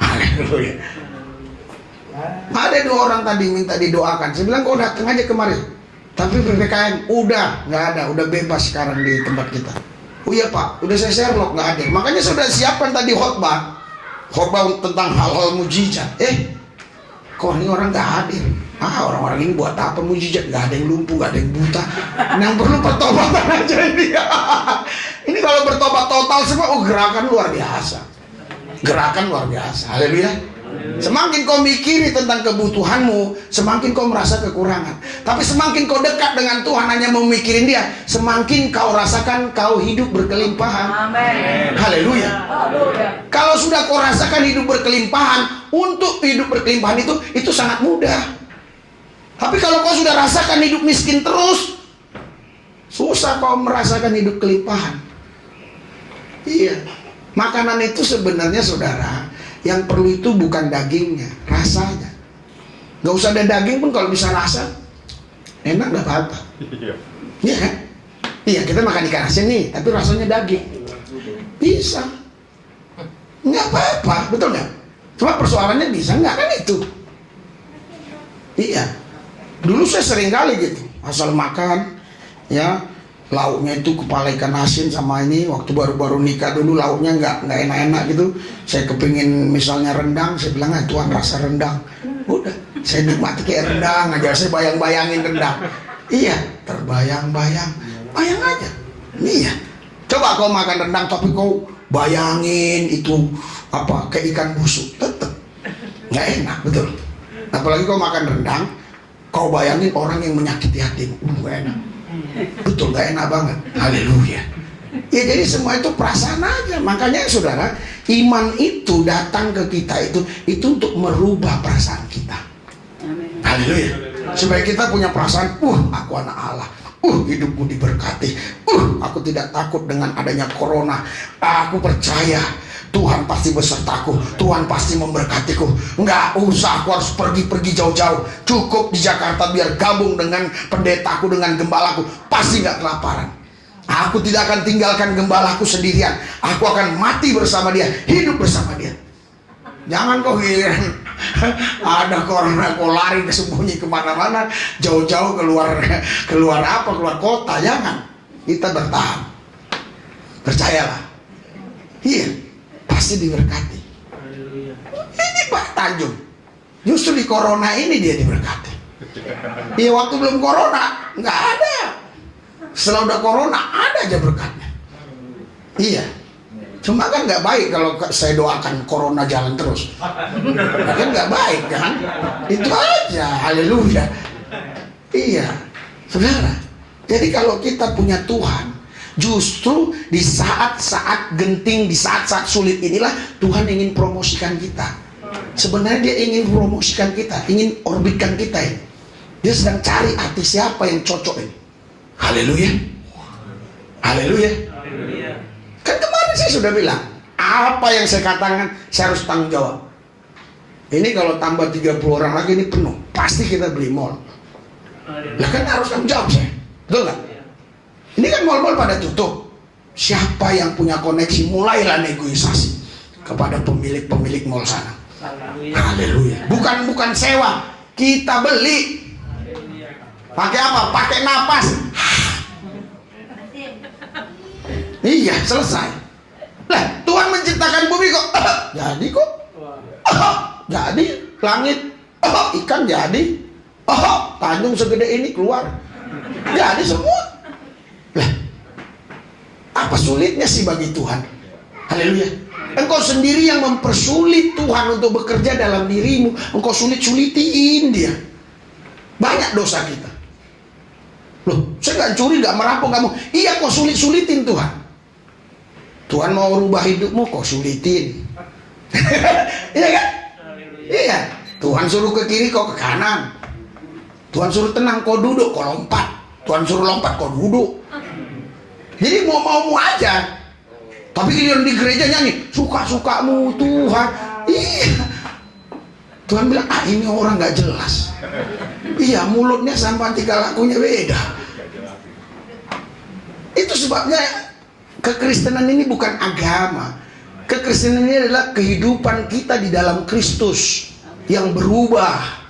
Haleluya. Ada 2 orang tadi minta didoakan, saya bilang kau datang aja kemarin. Tapi PPKM udah nggak ada, udah bebas sekarang di tempat kita. Oh iya Pak, udah saya Sherlock nggak ada. Makanya sudah siapkan tadi khotbah tentang hal-hal mujizat. Kok ini orang nggak hadir? Orang-orang ini buat apa mujizat? Nggak ada yang lumpuh, nggak ada yang buta. Yang perlu pertobatan aja ini. Ini kalau bertobat total semua, gerakan luar biasa. Gerakan luar biasa. Haleluya. Semakin kau mikiri tentang kebutuhanmu, semakin kau merasa kekurangan. Tapi semakin kau dekat dengan Tuhan, hanya memikirin Dia, semakin kau rasakan kau hidup berkelimpahan.
Amin.
Haleluya. Kalau sudah kau rasakan hidup berkelimpahan, untuk hidup berkelimpahan itu sangat mudah. Tapi kalau kau sudah rasakan hidup miskin terus, susah kau merasakan hidup kelimpahan. Iya. Makanan itu sebenarnya saudara, yang perlu itu bukan dagingnya, rasanya. Gak usah ada daging pun kalau bisa rasa, enak gak apa-apa. Iya kan? Iya, kita makan ikan asin nih, tapi rasanya daging. Bisa. Nggak apa-apa, betul nggak? Cuma persoalannya bisa nggak kan itu? Iya. Dulu saya sering kali gitu, asal makan, ya lauknya itu kepala ikan asin sama ini. Waktu baru-baru nikah dulu lauknya nggak enak-enak gitu. Saya kepingin misalnya rendang, saya bilang Tuhan rasa rendang. Udah, saya nikmati kayak rendang aja, saya bayang-bayangin rendang. Iya, terbayang-bayang, bayang aja. Iya. Coba kau makan rendang tapi kau bayangin itu apa kayak ikan busuk, tetep nggak enak, betul. Apalagi kau makan rendang, kau bayangin orang yang menyakiti hatimu, nggak enak. Betul, gak enak banget. Haleluya. Ya jadi semua itu perasaan aja. Makanya saudara, iman itu datang ke kita itu untuk merubah perasaan kita. Haleluya. Supaya kita punya perasaan, aku anak Allah. Hidupku diberkati. Aku tidak takut dengan adanya corona. Aku percaya Tuhan pasti besertaku, Tuhan pasti memberkatiku. Nggak usah aku harus pergi-pergi jauh-jauh, cukup di Jakarta biar gabung dengan pendetaku, dengan gembalaku, pasti nggak kelaparan. Aku tidak akan tinggalkan gembalaku sendirian, aku akan mati bersama dia, hidup bersama dia. Jangan kau giliran ada corona kau lari sembunyi kemana-mana, jauh-jauh keluar kota. Jangan, kita bertahan, percayalah. Iya, pasti diberkati. Ini Pak Tanjung, justru di corona ini dia diberkati. Iya, waktu belum corona nggak ada. Setelah udah corona ada aja berkatnya. Iya. Cuma kan nggak baik kalau saya doakan corona jalan terus. Kan nggak baik kan? Itu aja. Haleluya. Iya, saudara. Jadi kalau kita punya Tuhan, justru di saat-saat genting, di saat-saat sulit inilah Tuhan ingin promosikan kita. Sebenarnya dia ingin promosikan kita, ingin orbitkan kita ini. Dia sedang cari artis siapa yang cocok ini. Haleluya. Haleluya. Kan kemarin saya sudah bilang, apa yang saya katakan saya harus tanggung jawab. Ini kalau tambah 30 orang lagi ini penuh, pasti kita beli mall. Lah kan harus tanggung jawab saya. Betul nggak? Ini kan mall-mall pada tutup. Siapa yang punya koneksi, mulailah negosiasi kepada pemilik-pemilik mall sana. Haleluya. Bukan sewa, kita beli. Pakai apa? Pakai napas. Iya, selesai. Lah, Tuhan menciptakan bumi kok. Jadi kok. Jadi langit. Ikan jadi. Tanjung segede ini keluar. Jadi semua. Lah, apa sulitnya sih bagi Tuhan? Haleluya. Engkau sendiri yang mempersulit Tuhan untuk bekerja dalam dirimu. Engkau sulit-sulitin dia. Banyak dosa kita. Loh, saya nggak curi, nggak merampok, nggak mau. Iya, kau sulit-sulitin Tuhan. Tuhan mau rubah hidupmu, kau sulitin. Iya kan? Iya. Tuhan suruh ke kiri, kau ke kanan. Tuhan suruh tenang, kau duduk, kau lompat. Tuhan Tuhan suruh lompat, kau duduk. Jadi mau aja. Tapi giliran di gereja nyanyi, suka-sukamu Tuhan. Iya. Tuhan bilang, ini orang gak jelas. Iya, mulutnya sama tingkah lakunya beda. Itu sebabnya kekristenan ini bukan agama. Kekristenan ini adalah kehidupan kita di dalam Kristus yang berubah.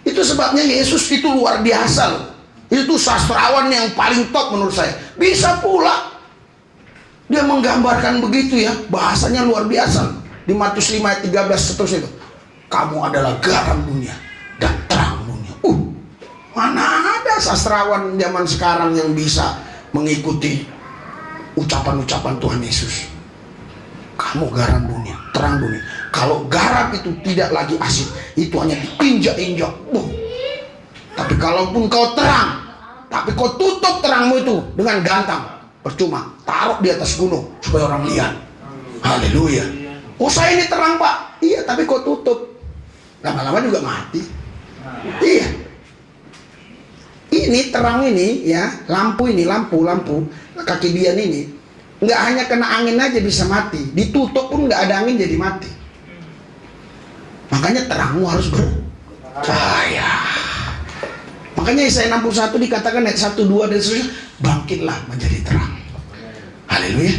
Itu sebabnya Yesus itu luar biasa loh. Itu sastrawan yang paling top menurut saya. Bisa pula dia menggambarkan begitu ya, bahasanya luar biasa. Di Matius 5 ayat 13 seterusnya itu, kamu adalah garam dunia dan terang dunia. Mana ada sastrawan zaman sekarang yang bisa mengikuti ucapan-ucapan Tuhan Yesus. Kamu garam dunia, terang dunia. Kalau garam itu tidak lagi asin, itu hanya diinjak-injak. Tapi kalaupun kau terang, tapi kau tutup terangmu itu dengan gantang, percuma. Taruh di atas gunung supaya orang lihat. Haleluya. Oh, saya ini terang Pak. Iya, tapi kau tutup, lama-lama juga mati. Iya. Ini terang ini ya, lampu kaki bian ini nggak hanya kena angin aja bisa mati, ditutup pun nggak ada angin jadi mati. Makanya terangmu harus bercahaya. Makanya Yesaya 61 dikatakan ayat 1, 2 dan seterusnya, bangkitlah menjadi terang. Haleluya.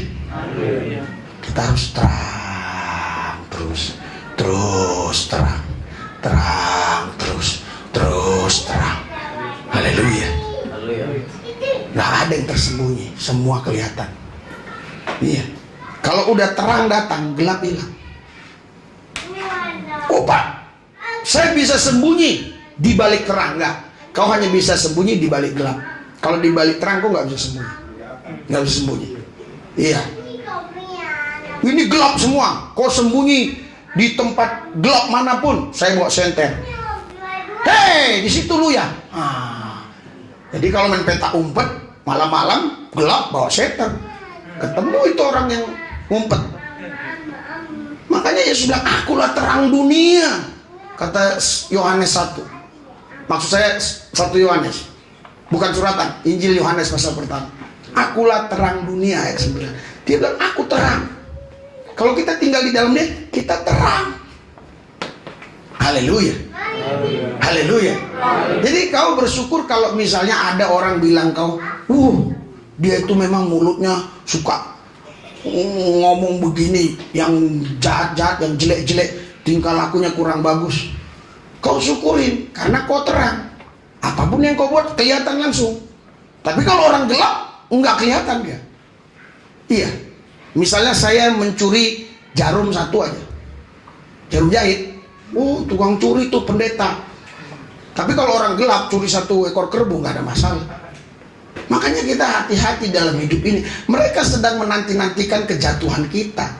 Kita harus terang terus terang terus terang. Haleluya. Nggak ada yang tersembunyi, semua kelihatan. Iya. Kalau udah terang datang, gelap hilang. Oh Pak, saya bisa sembunyi di balik terang. Enggak, kau hanya bisa sembunyi di balik gelap. Kalau di balik terang kau nggak bisa sembunyi. Nggak bisa sembunyi. Iya. Ini gelap semua. Kau sembunyi di tempat gelap manapun, saya bawa senter. Hei, di situ lu ya. Jadi kalau main peta umpet malam-malam gelap bawa senter, ketemu itu orang yang ngumpet. Makanya Yesus bilang, akulah terang dunia, kata Yohanes 1. Maksud saya 1 Yohanes, bukan suratan, Injil Yohanes pasal pertama. Akulah terang dunia ayat 9. Dia bilang, aku terang. Kalau kita tinggal di dalam dia, kita terang. Haleluya. Haleluya. Jadi kau bersyukur kalau misalnya ada orang bilang kau, dia itu memang mulutnya suka ngomong begini, yang jahat-jahat, yang jelek-jelek, tingkah lakunya kurang bagus. Kau syukurin karena kau terang. Apapun yang kau buat kelihatan langsung. Tapi kalau orang gelap enggak kelihatan dia. Iya. Misalnya saya mencuri jarum 1 aja, jarum jahit. Tukang curi itu pendeta. Tapi kalau orang gelap curi 1 ekor kerbau nggak ada masalah. Makanya kita hati-hati dalam hidup ini. Mereka sedang menanti-nantikan kejatuhan kita.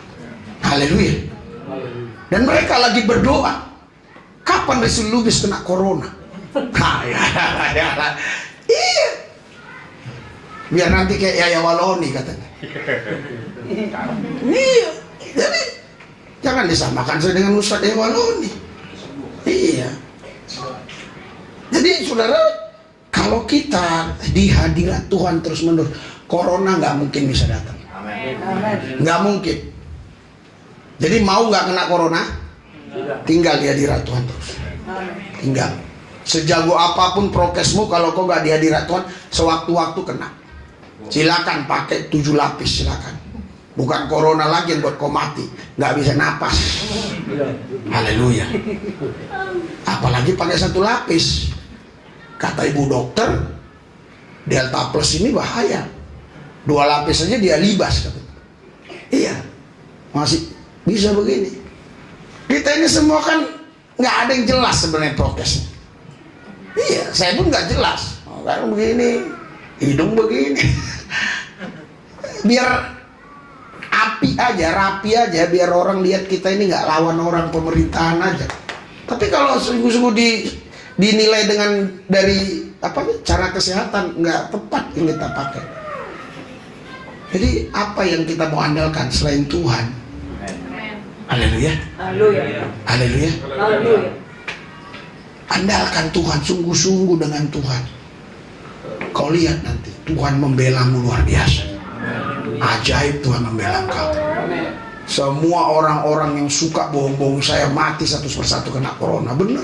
Haleluya. Dan mereka lagi berdoa, kapan Rasul Lubis kena corona? Iya. Biar nanti kayak Yaya Waloni katanya. Iya. Jadi jangan disamakan saya dengan Ustadz Yaya Waloni. Iya. Jadi saudara, kalau kita di hadirat Tuhan terus-menerus, corona nggak mungkin bisa datang. Nggak mungkin. Jadi mau nggak kena corona, tinggal di hadirat Tuhan terus. Tinggal. Sejago apapun prokesmu, kalau kau nggak di hadirat Tuhan, sewaktu-waktu kena. Silakan pakai 7 lapis, silakan. Bukan corona lagi yang buat kau mati, nggak bisa napas. Haleluya. Apalagi pakai 1 lapis. Kata ibu dokter, Delta Plus ini bahaya. 2 lapis saja dia libas katanya. Iya, masih bisa begini. Kita ini semua kan nggak ada yang jelas sebenarnya prokesnya. Iya, saya pun nggak jelas. Kan begini, hidung begini. Biar api aja, rapi aja, biar orang lihat kita ini nggak lawan orang pemerintahan aja. Tapi kalau sungguh-sungguh dinilai dengan dari cara kesehatan, nggak tepat yang kita pakai. Jadi apa yang kita mau andalkan selain Tuhan? Haleluya. Haleluya. Andalkan Tuhan, sungguh-sungguh dengan Tuhan. Kau lihat nanti Tuhan membelamu luar biasa. Ajaib Tuhan membela kau. Semua orang-orang yang suka bohong-bohong saya mati satu persatu kena corona. Benar.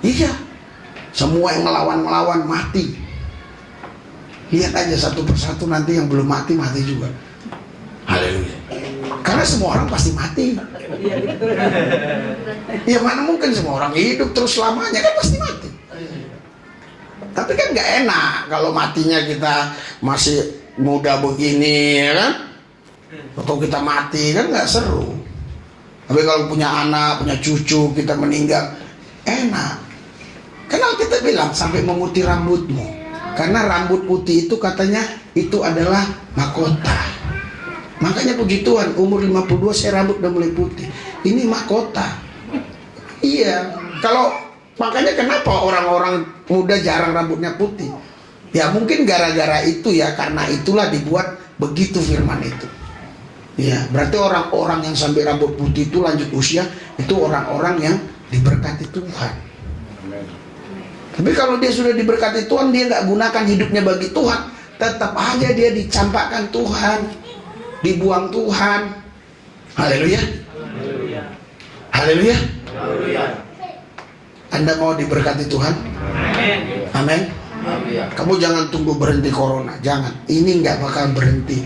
Iya. Semua yang melawan-melawan mati. Lihat aja satu persatu nanti yang belum mati, mati juga. Haleluya. Karena semua orang pasti mati. Ya mana mungkin semua orang hidup terus selamanya, kan pasti mati. Tapi kan gak enak kalau matinya kita masih muda begini, ya kan? Atau kita mati, kan gak seru. Tapi kalau punya anak, punya cucu, kita meninggal, enak. Karena kita bilang sampai memutih rambutmu. Karena rambut putih itu katanya itu adalah mahkota. Makanya puji Tuhan, umur 52 saya rambut udah mulai putih. Ini mahkota. Iya, kalau makanya kenapa orang-orang muda jarang rambutnya putih? Ya mungkin gara-gara itu ya, karena itulah dibuat begitu firman itu. Ya, berarti orang-orang yang sampai rambut putih itu lanjut usia, itu orang-orang yang diberkati Tuhan. Tapi kalau dia sudah diberkati Tuhan, dia nggak gunakan hidupnya bagi Tuhan, tetap aja dia dicampakkan Tuhan, dibuang Tuhan. Haleluya. Haleluya. Anda mau diberkati Tuhan? Amin. Kamu jangan tunggu berhenti corona, jangan. Ini nggak bakal berhenti,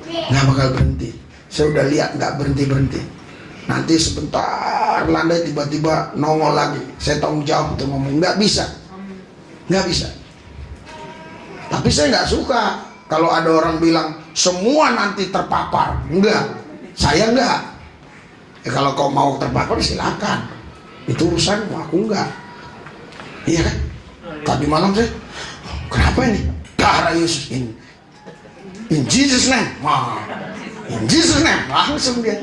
nggak bakal berhenti. Saya udah lihat nggak berhenti. Nanti sebentar landai tiba-tiba nongol lagi. Saya tanggung jawab untuk ngomong. Nggak bisa. Nggak bisa. Tapi saya nggak suka kalau ada orang bilang semua nanti terpapar. Enggak. Saya enggak. Ya, kalau kau mau terpapar silakan. Itu urusanmu, aku enggak. Iya kan? Tadi malam saya, kenapa ini? Darah Yesus ini. In Jesus name. In Jesus name. Langsung dia.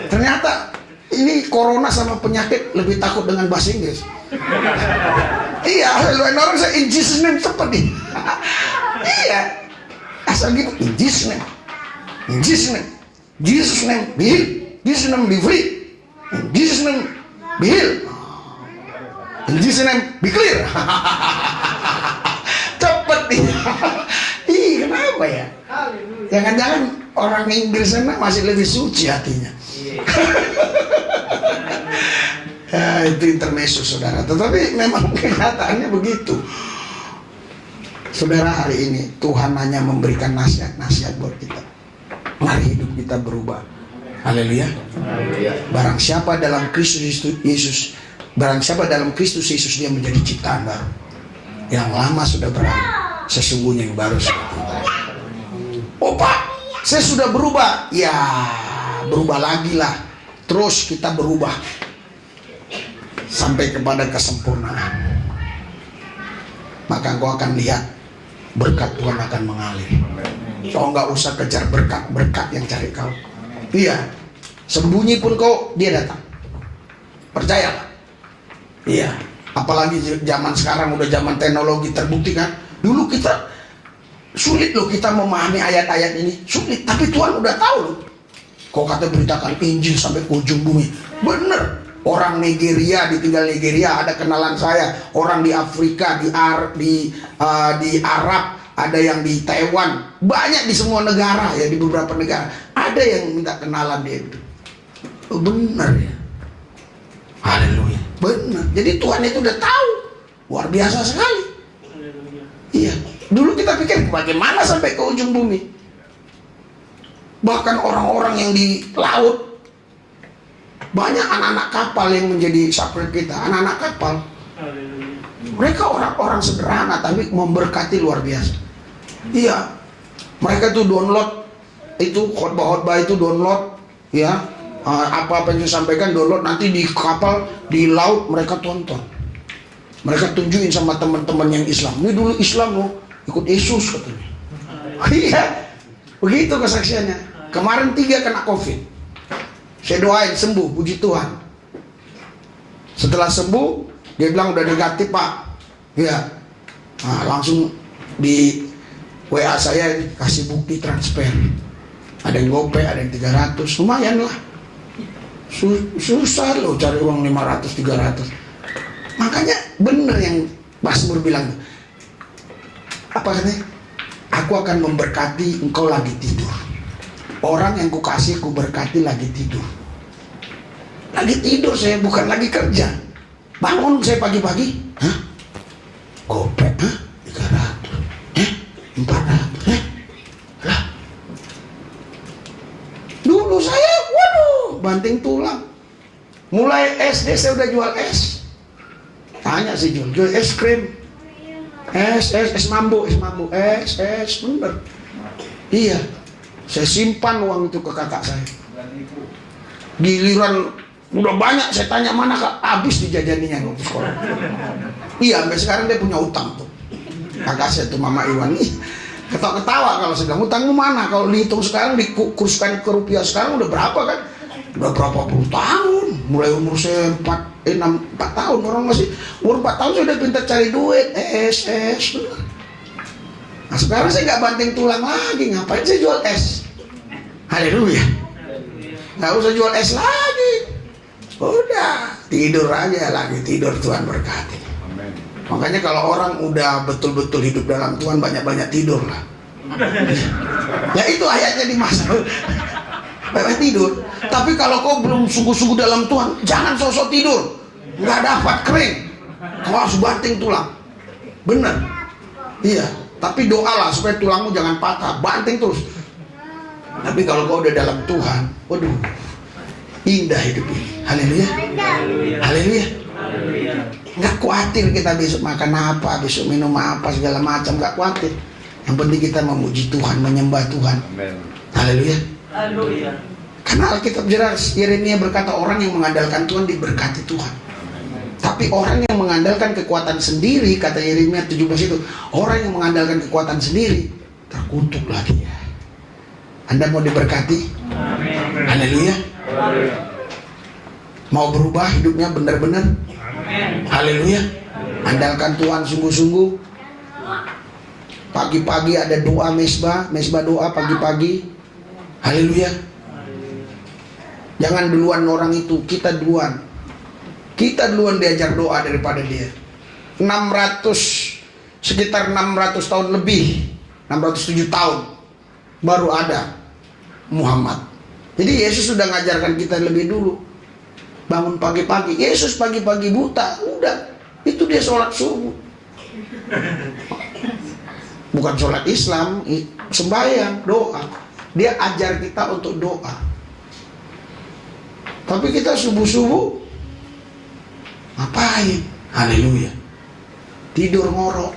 Ternyata ini corona sama penyakit lebih takut dengan bahasa Inggris. Iya, lain orang saya in Jesus name cepat nih. Iya, asal gitu in Jesus name, in Jesus name, Jesus name be healed, Jesus name be free, in Jesus name be healed, in Jesus name be clear. Cepat nih. Ih, kenapa ya? Jangan-jangan orang Inggris sana masih lebih suci hatinya. Ya, itu intermezzo saudara. Tetapi memang kenyataannya begitu. Saudara, hari ini Tuhan hanya memberikan nasihat-nasihat buat kita. Mari hidup kita berubah. Haleluya. Barang siapa dalam Kristus Yesus, barang siapa dalam Kristus Yesus, dia menjadi ciptaan baru. Yang lama sudah berlalu, sesungguhnya yang baru sudah tiba. Oh Pak, saya sudah berubah. Ya, berubah lagi lah. Terus kita berubah sampai kepada kesempurnaan. Maka engkau akan lihat berkat Tuhan akan mengalir. Kau nggak usah kejar berkat yang cari kau. Iya, sembunyi pun kau, dia datang. Percayalah. Iya, apalagi zaman sekarang udah zaman teknologi, terbukti kan. Dulu kita sulit loh kita memahami ayat-ayat ini, sulit. Tapi Tuhan udah tahu loh. Kau kata beritakan Injil sampai ke ujung bumi. Bener. Orang Nigeria, ditinggal Nigeria, ada kenalan saya. Orang di Afrika, di Arab, ada yang di Taiwan. Banyak di semua negara ya, di beberapa negara. Ada yang minta kenalan dia itu. Oh, bener ya. Haleluya. Bener. Jadi Tuhan itu udah tahu. Luar biasa sekali. Iya. Dulu kita pikir bagaimana sampai ke ujung bumi. Bahkan orang-orang yang di laut, banyak anak-anak kapal yang menjadi subjek kita. Anak-anak kapal, mereka orang-orang sederhana tapi memberkati luar biasa. Iya, mereka tuh download itu khotbah-khotbah itu download ya, apa-apa yang disampaikan download, nanti di kapal di laut mereka tonton, mereka tunjukin sama teman-teman yang Islam. Ini dulu Islam loh, ikut Yesus katanya. Iya, begitu kesaksiannya. Kemarin 3 kena COVID. Saya doain sembuh, puji Tuhan. Setelah sembuh, dia bilang udah negatif Pak. Ya, nah, langsung di WA saya kasih bukti transfer. Ada yang GoPay, ada yang 300, lumayan lah. Susah loh cari uang 500, 300. Makanya bener yang Pasmur bilang, Apa katanya? Aku akan memberkati engkau lagi tidur. Orang yang kukasih ku berkati lagi tidur. Lagi tidur saya, bukan lagi kerja. Bangun saya pagi-pagi, hah? Gopek, hah? 300, 400, lah. Dulu saya, waduh, banting tulang. Mulai SD saya udah jual es. Tanya sih jual es krim, es mambo, bener. Iya, saya simpan uang itu ke kakak saya. Giliran udah banyak, saya tanya mana kak, habis dijajaninya waktu sekolah. Iya, sampai sekarang dia punya utang tuh. Kakak saya tuh Mama Iwan nih ketawa-ketawa kalau saya bilang, utangmu mana? Kalau dihitung sekarang, dikurskan ke rupiah sekarang udah berapa kan? Udah berapa puluh tahun. Mulai umur saya 4 tahun, orang masih umur 4 tahun sudah pintar cari duit. Nah sekarang saya nggak banting tulang lagi, ngapain saya jual es? Haleluya. Nggak usah jual es lagi. Udah tidur aja lagi, tidur, Tuhan berkati.
Amen.
Makanya kalau orang udah betul-betul hidup dalam Tuhan, banyak-banyak tidur lah. Ya itu ayatnya di masa banyak tidur. Tapi kalau kau belum sungguh-sungguh dalam Tuhan, jangan sosok tidur. Nggak dapat, kering. Kau harus banting tulang. Bener. Iya. Tapi doalah supaya tulangmu jangan patah, banting terus. Tapi kalau kau udah dalam Tuhan, waduh, indah hidup ini. Haleluya. Haleluya. Nggak khawatir kita besok makan apa, besok minum apa, segala macam, nggak khawatir. Yang penting kita memuji Tuhan, menyembah Tuhan.
Amen.
Haleluya.
Haleluya.
Karena Alkitab jelas, Yeremia berkata orang yang mengandalkan Tuhan diberkati Tuhan. Tapi orang yang mengandalkan kekuatan sendiri, kata Yeremia 17 itu, orang yang mengandalkan kekuatan sendiri terkutuklah dia. Anda mau diberkati?
Amin.
Haleluya.
Haleluya.
Mau berubah hidupnya benar-benar?
Amin.
Haleluya. Andalkan Tuhan sungguh-sungguh. Pagi-pagi ada doa mesbah doa pagi-pagi. Haleluya. Jangan duluan orang itu, kita duluan. Kita duluan diajar doa daripada dia. Sekitar 600 tahun lebih, 607 tahun baru ada Muhammad. Jadi Yesus sudah ngajarkan kita lebih dulu. Bangun pagi-pagi, Yesus pagi-pagi buta, udah, itu dia sholat subuh. Bukan sholat Islam, sembahyang, doa. Dia ajar kita untuk doa. Tapi kita subuh-subuh ngapain? Haleluya. Tidur ngorok.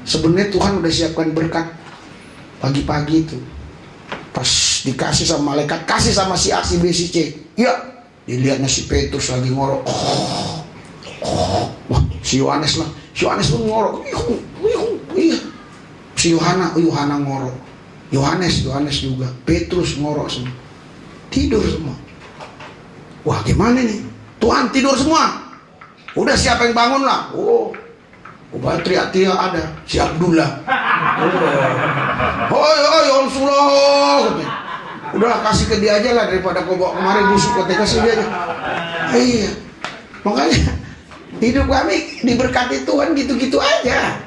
Sebenarnya Tuhan udah siapkan berkat pagi-pagi itu. Pas dikasih sama malaikat, kasih sama si A, si B, si C. Ya, dilihatnya si Petrus lagi ngorok. Wah, si Yohanes lah. Si Yohanes pun ngorok. Iya. Si Yohana ngorok. Yohanes juga. Petrus ngorok semua. Tidur semua. Wah, gimana nih? Tuhan tidur semua. Udah siapa yang bangun lah? Oh, teriak-teriak ada. Si Abdullah. Hoi, Rasulullah. Udahlah kasih ke dia aja lah daripada kau bawa kemarin busuk, kau kasih dia aja. Iya. Makanya hidup kami diberkati Tuhan gitu-gitu aja.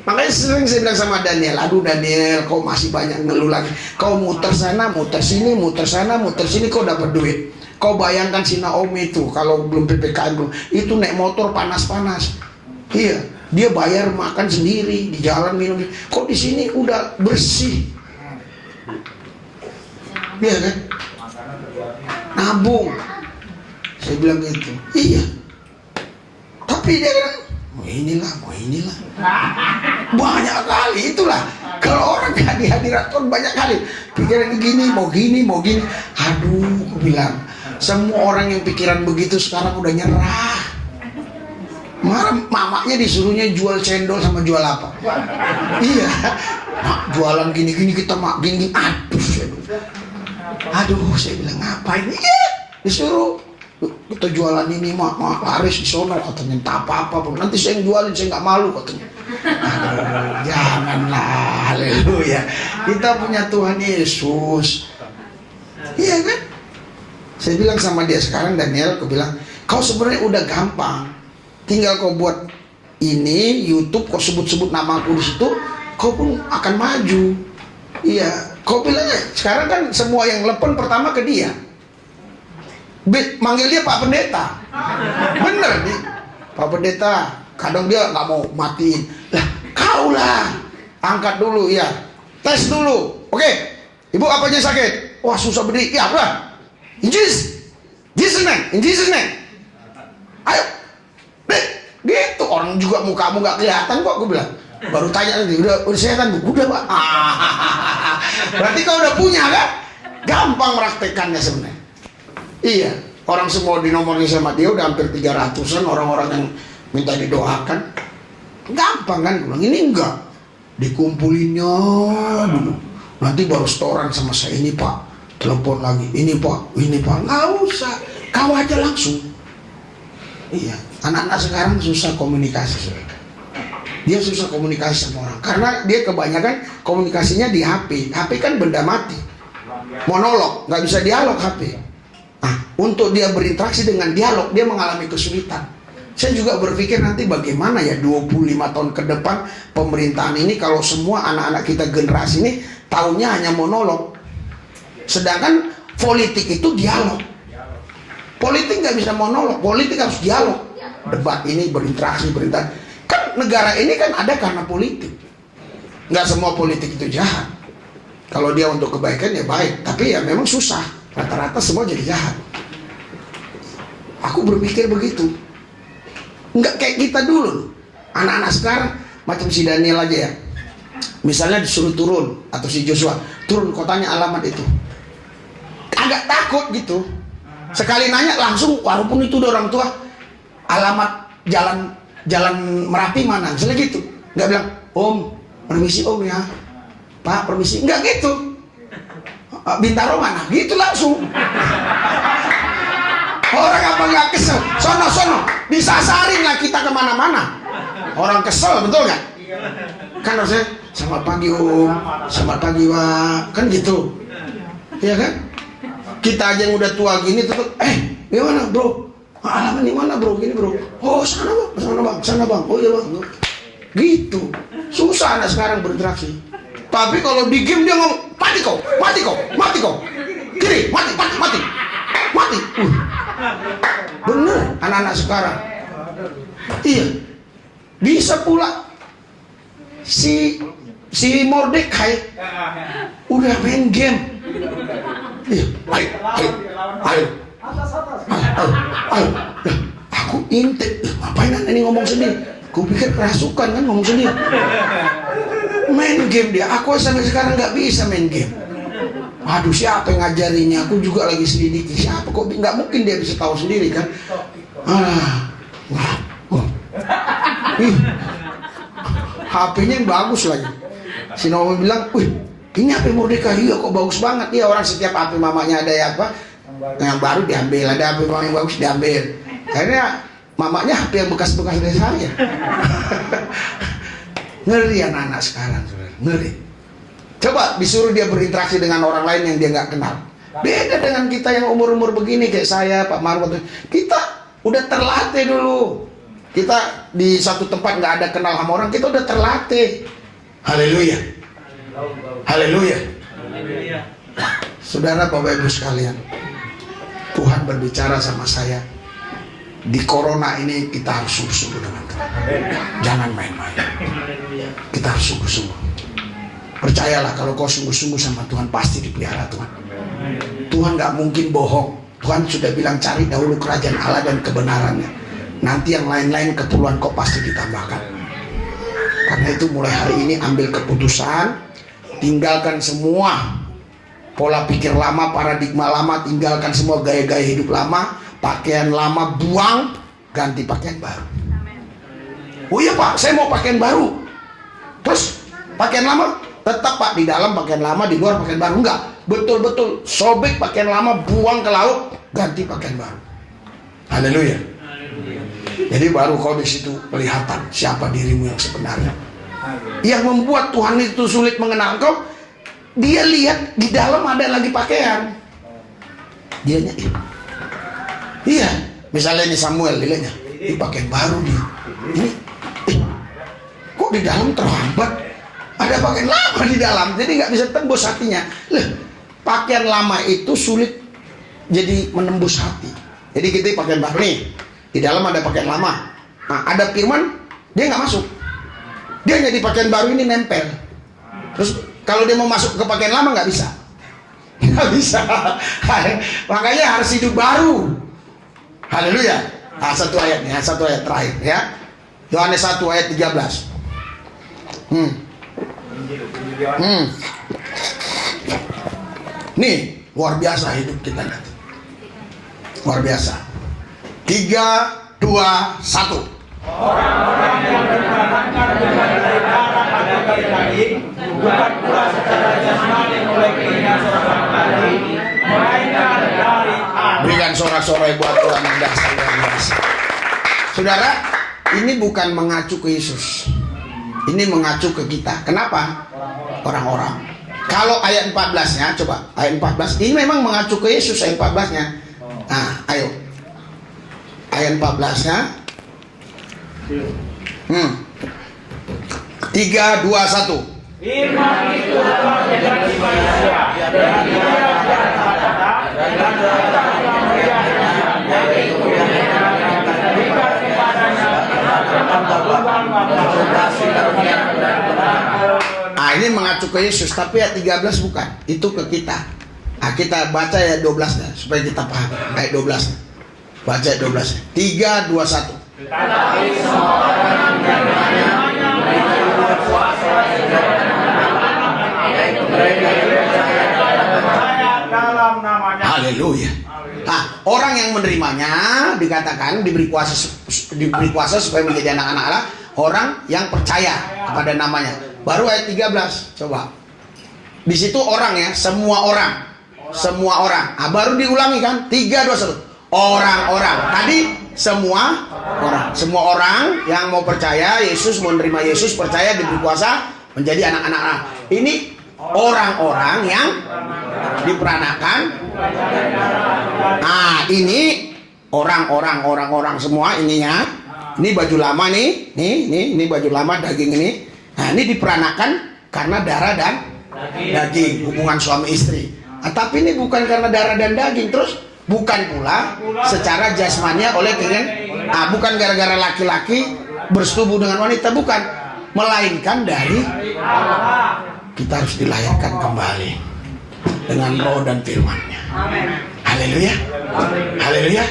Makanya sering saya bilang sama Daniel, aduh Daniel, kau masih banyak ngeluh lagi. Kau muter sana, muter sini, muter sana, muter sini, kau dapat duit. Kau bayangkan si Naomi itu kalau belum PPKM belum, itu naik motor panas-panas. Iya, dia bayar makan sendiri di jalan minum. Kok di sini udah bersih? Iya kan? Nabung. Saya bilang gitu. Iya. Tapi dia kan, mau inilah. Banyak kali itulah. Kalau orang gak di hadirat Tuhan banyak kali pikiran gini, mau gini. Aduh, aku bilang. Semua orang yang pikiran begitu sekarang udah nyerah. Mamanya disuruhnya jual cendol sama jual apa? Iya. Mak, jualan gini kita mak gini. Aduh, saya bilang ngapain? Iya, disuruh kita jualan ini mak laris di sono katanya, tak apa-apa pun. Nanti saya yang jualin, saya nggak malu katanya. Aduh, janganlah, haleluya. Kita punya Tuhan Yesus. Iya kan? Saya bilang sama dia sekarang, Daniel, aku bilang, kau sebenarnya udah gampang. Tinggal kau buat ini YouTube, kau sebut-sebut namaku di situ, kau pun akan maju. Iya, kau bilang sekarang kan semua yang telepon pertama ke dia. Manggil dia Pak Pendeta. Bener nih, Pak Pendeta. Kadang dia nggak mau matiin. Lah, kau lah, angkat dulu ya, tes dulu. Oke, ibu apanya sakit? Wah susah berdiri. Ya udah, in Jesus name. Ayo, deh, gitu. Orang juga mukamu nggak kelihatan kok, gue bilang. Baru tanya nanti, udah sehat bu? Udah Pak. Berarti kau udah punya kan? Gampang meraktekannya sebenarnya. Iya, orang semua dinomorin sama dia udah hampir 300-an orang-orang yang minta didoakan. Gampang kan? Gue bilang ini enggak. Dikumpulinnya dulu. Nanti baru setoran sama saya, ini Pak. Telepon lagi, ini Pak. Nggak usah, kau aja langsung. Iya, anak-anak sekarang susah komunikasi. Dia susah komunikasi sama orang karena dia kebanyakan komunikasinya di HP. HP kan benda mati, monolog, nggak bisa dialog HP. Nah, untuk dia berinteraksi dengan dialog, dia mengalami kesulitan. Saya juga berpikir nanti bagaimana ya 25 tahun ke depan pemerintahan ini kalau semua anak-anak kita generasi ini taunya hanya monolog. Sedangkan politik itu dialog. Politik nggak bisa monolog, politik harus dialog. Debat ini berinteraksi. Kan negara ini kan ada karena politik. Nggak semua politik itu jahat. Kalau dia untuk kebaikan ya baik, tapi ya memang susah. Rata-rata semua jadi jahat. Aku berpikir begitu. Nggak kayak kita dulu. Anak-anak sekarang macam si Daniel aja ya. Misalnya disuruh turun, atau si Joshua turun kotanya alamat itu, agak takut gitu. Sekali nanya langsung, walaupun itu udah orang tua, alamat jalan Merapi mana, misalnya gitu. Nggak bilang, Om, permisi Om ya, Pak permisi, nggak gitu. Bintaro mana, gitu langsung. Orang apa nggak kesel? Sono, disasarin lah kita kemana-mana. Orang kesel, betul nggak? Kan harusnya, selamat pagi Om, selamat pagi Pak, kan gitu. Iya kan? Kita aja yang udah tua gini tetap, gimana bro? Alamat di mana bro? Gini bro. Oh sana bang. Oh iya bang. Gitu. Susah anak sekarang berinteraksi. Tapi kalau di game dia ngomong, mati kau. Kiri, mati. Bener anak-anak sekarang. Iya. Bisa pula si Mordekai udah main game. Iya, ayo. Aku intip, ngapain ini ngomong sendiri? Aku pikir kerasukan kan ngomong sendiri. Main game dia, aku sampai sekarang nggak bisa main game. Aduh, siapa yang ngajarinya? Aku juga lagi selidiki. Siapa kok? Nggak mungkin dia bisa tahu sendiri kan? HP-nya yang bagus lagi. Si Naomi bilang, wih, ini HP Mordeka, iya kok bagus banget. Iya, orang setiap HP mamanya ada ya apa? Yang baru diambil, ada HP mama yang bagus diambil. Karena mamanya HP yang bekas-bekas dari saya. Ngeri anak-anak sekarang, ngeri. Coba disuruh dia berinteraksi dengan orang lain yang dia nggak kenal. Beda dengan kita yang umur-umur begini kayak saya, Pak Marwat. Kita udah terlatih dulu. Kita di satu tempat nggak ada kenal sama orang, kita udah terlatih. Haleluya. Saudara, Bapak Ibu sekalian, Tuhan berbicara sama saya. Di corona ini kita harus sungguh-sungguh dengan Tuhan. Jangan main-main. Kita harus sungguh-sungguh. Percayalah, kalau kau sungguh-sungguh sama Tuhan, pasti dipelihara Tuhan. Tuhan gak mungkin bohong. Tuhan sudah bilang, cari dahulu kerajaan Allah dan kebenarannya. Nanti yang lain-lain keperluan kau pasti ditambahkan. Karena itu mulai hari ini ambil keputusan, tinggalkan semua pola pikir lama, paradigma lama, tinggalkan semua gaya-gaya hidup lama, pakaian lama buang, ganti pakaian baru. Oh iya Pak, saya mau pakaian baru. Terus pakaian lama tetap Pak, di dalam pakaian lama, di luar pakaian baru. Enggak, betul-betul sobek pakaian lama, buang ke laut, ganti pakaian baru. Haleluya. Jadi baru kau di situ kelihatan siapa dirimu yang sebenarnya. Yang membuat Tuhan itu sulit mengenal kau, dia lihat di dalam ada lagi pakaian. Dianya, iya, misalnya ini Samuel, dilihatnya, ini pakaian baru nih. Ini, kok di dalam terhambat? Ada pakaian lama di dalam, jadi nggak bisa tembus hatinya. Loh, pakaian lama itu sulit jadi menembus hati. Jadi kita pakaian baru nih, di dalam ada pakaian lama. Nah, ada firman, dia nggak masuk. Dia jadi pakaian baru ini nempel. Terus kalau dia mau masuk ke pakaian lama nggak bisa. Nggak bisa. Makanya harus hidup baru. Haleluya. Nah, satu ayat nih, satu ayat terakhir ya. Yohanes 1 ayat 13. Nih, luar biasa hidup kita nanti. Luar biasa. 3, 2, 1.
Orang-orang yang bertahankan dari darah pada daging, bukan pula secara jasmani oleh keinginan seorang tadi, melainkan dari Allah.
Berikan sorak-sorai buat Tuhan yang dasar luar biasa. Saudara, ini bukan mengacu ke Yesus. Ini mengacu ke kita. Kenapa? Orang-orang. Kalau ayat 14-nya, coba ayat 14. Ini memang mengacu ke Yesus ayat 14-nya. Nah, ayo. Ayat 14-nya. 3, 2, 1.
Iman itu telah menjadi manusia dan dia kata dan
ini mengacu ke Yesus, tapi ayat 13 bukan. Itu ke kita. Nah, kita baca ayat 12-nya supaya kita paham. Ayat 12-nya. Baca ayat 12-nya. 3, 2, 1.
tetapi semua orang yang namanya berkuasa dalam namanya.
Haleluya. Nah, orang yang menerimanya dikatakan diberi kuasa supaya menjadi anak-anak Allah, orang yang percaya kepada namanya. Baru ayat 13. Coba. Di situ orang ya, semua orang. Semua orang. Nah, baru diulangi kan? 3, 2, 1. Orang-orang. Tadi semua orang. Semua orang yang mau percaya Yesus, mau menerima Yesus, percaya diberi kuasa menjadi anak-anak Allah. Ini orang-orang yang diperanakan. Nah, ini orang-orang semua ininya. Ini baju lama nih, ini baju lama daging ini. Nah, ini diperanakan karena darah dan daging, hubungan suami istri. Nah, tapi ini bukan karena darah dan daging, terus bukan pula secara jasmania oleh keinginan. Nah, bukan gara-gara laki-laki bersetubuh dengan wanita, bukan, melainkan dari kita harus dilahirkan kembali dengan roh dan firman-Nya. Haleluya. Haleluya.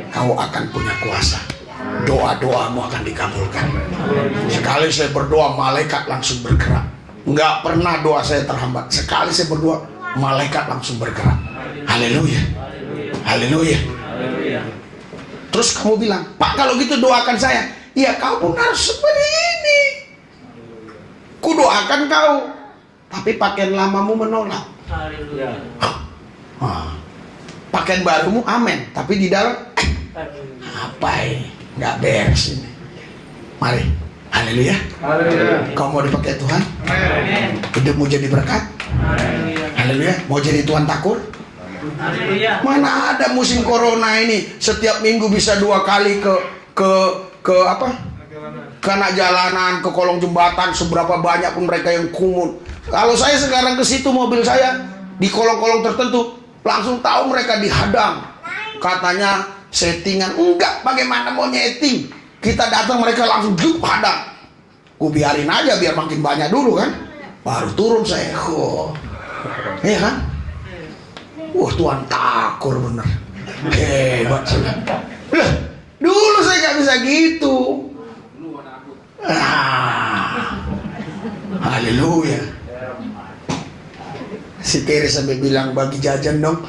Kau akan punya kuasa. Doa-doamu akan dikabulkan. Sekali saya berdoa, malaikat langsung bergerak. Enggak pernah doa saya terhambat. Sekali saya berdoa, malaikat langsung bergerak. Haleluya. Haleluya. Terus kamu bilang, Pak, kalau gitu doakan saya. Ya, kau pun harus seperti ini. Ku doakan kau, tapi pakaian lamamu menolak. Pakaian barumu amin, tapi di dalam apa ini? Nggak beres ini. Mari, haleluya. Kau mau dipakai Tuhan? Hidupmu jadi berkat? Haleluya. Mau jadi Tuhan takut? Mana ada musim corona ini setiap minggu bisa 2 kali ke apa? Ke anak jalanan, ke kolong jembatan, seberapa banyak pun mereka yang kumut. Kalau saya sekarang ke situ, mobil saya di kolong-kolong tertentu, langsung tahu mereka dihadang. Katanya settingan. Enggak, bagaimana mau nyeting? Kita datang, mereka langsung hadang. Ku biarin aja biar makin banyak dulu kan. Baru turun saya. Iya kan? Tuhan takut bener. Hebat sih. Dulu saya gak bisa gitu. Haleluya. Si Terry sampai bilang, bagi jajan dong.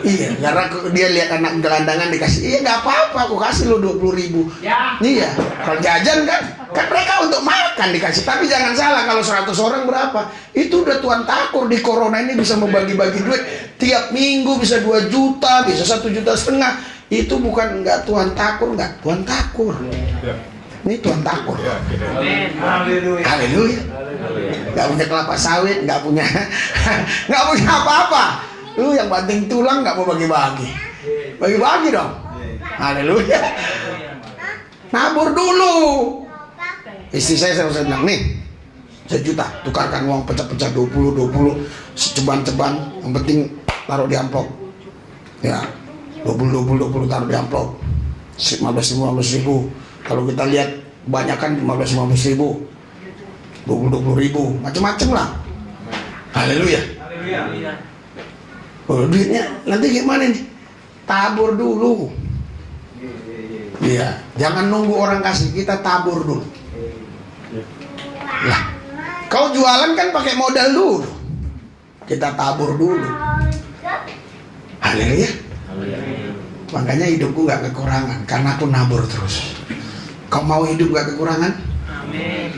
Iya, karena dia lihat anak gelandangan dikasih. Iya, nggak apa-apa, aku kasih lo 20.000.
Ya.
Iya, kalau jajan kan mereka untuk makan dikasih. Tapi jangan salah, kalau 100 orang berapa? Itu udah Tuhan takur. Di corona ini bisa membagi-bagi duit. Tiap minggu bisa 2 juta, bisa 1,5 juta. Itu bukan nggak Tuhan takur, nggak Tuhan takur. Ini Tuhan takur.
Haleluya.
Haleluya. Nggak punya kelapa sawit, nggak punya apa-apa. Lu yang banting tulang nggak mau bagi-bagi. Bagi-bagi dong. Haleluya. Nabur dulu. Istri saya bilang, nih, 1 juta, tukarkan uang pecah-pecah 20, seceban-ceban, yang penting taruh di amplop. Ya, 20 taruh di amplop. 15 ribu. Kalau kita lihat kebanyakan 15 ribu, 20 ribu, macam-macam lah. Haleluya. Oh, duitnya nanti gimana nih? Tabur dulu. Iya, jangan nunggu orang kasih, kita tabur dulu. Lah, kau jualan kan pakai modal dulu. Kita tabur dulu. Haleluya. Makanya hidupku gak kekurangan karena aku nabur terus. Kau mau hidup gak kekurangan?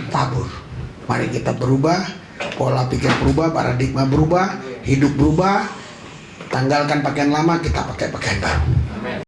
Tabur. Mari kita berubah, pola pikir berubah, paradigma berubah, hidup berubah. Tanggalkan pakaian lama, kita pakai pakaian baru.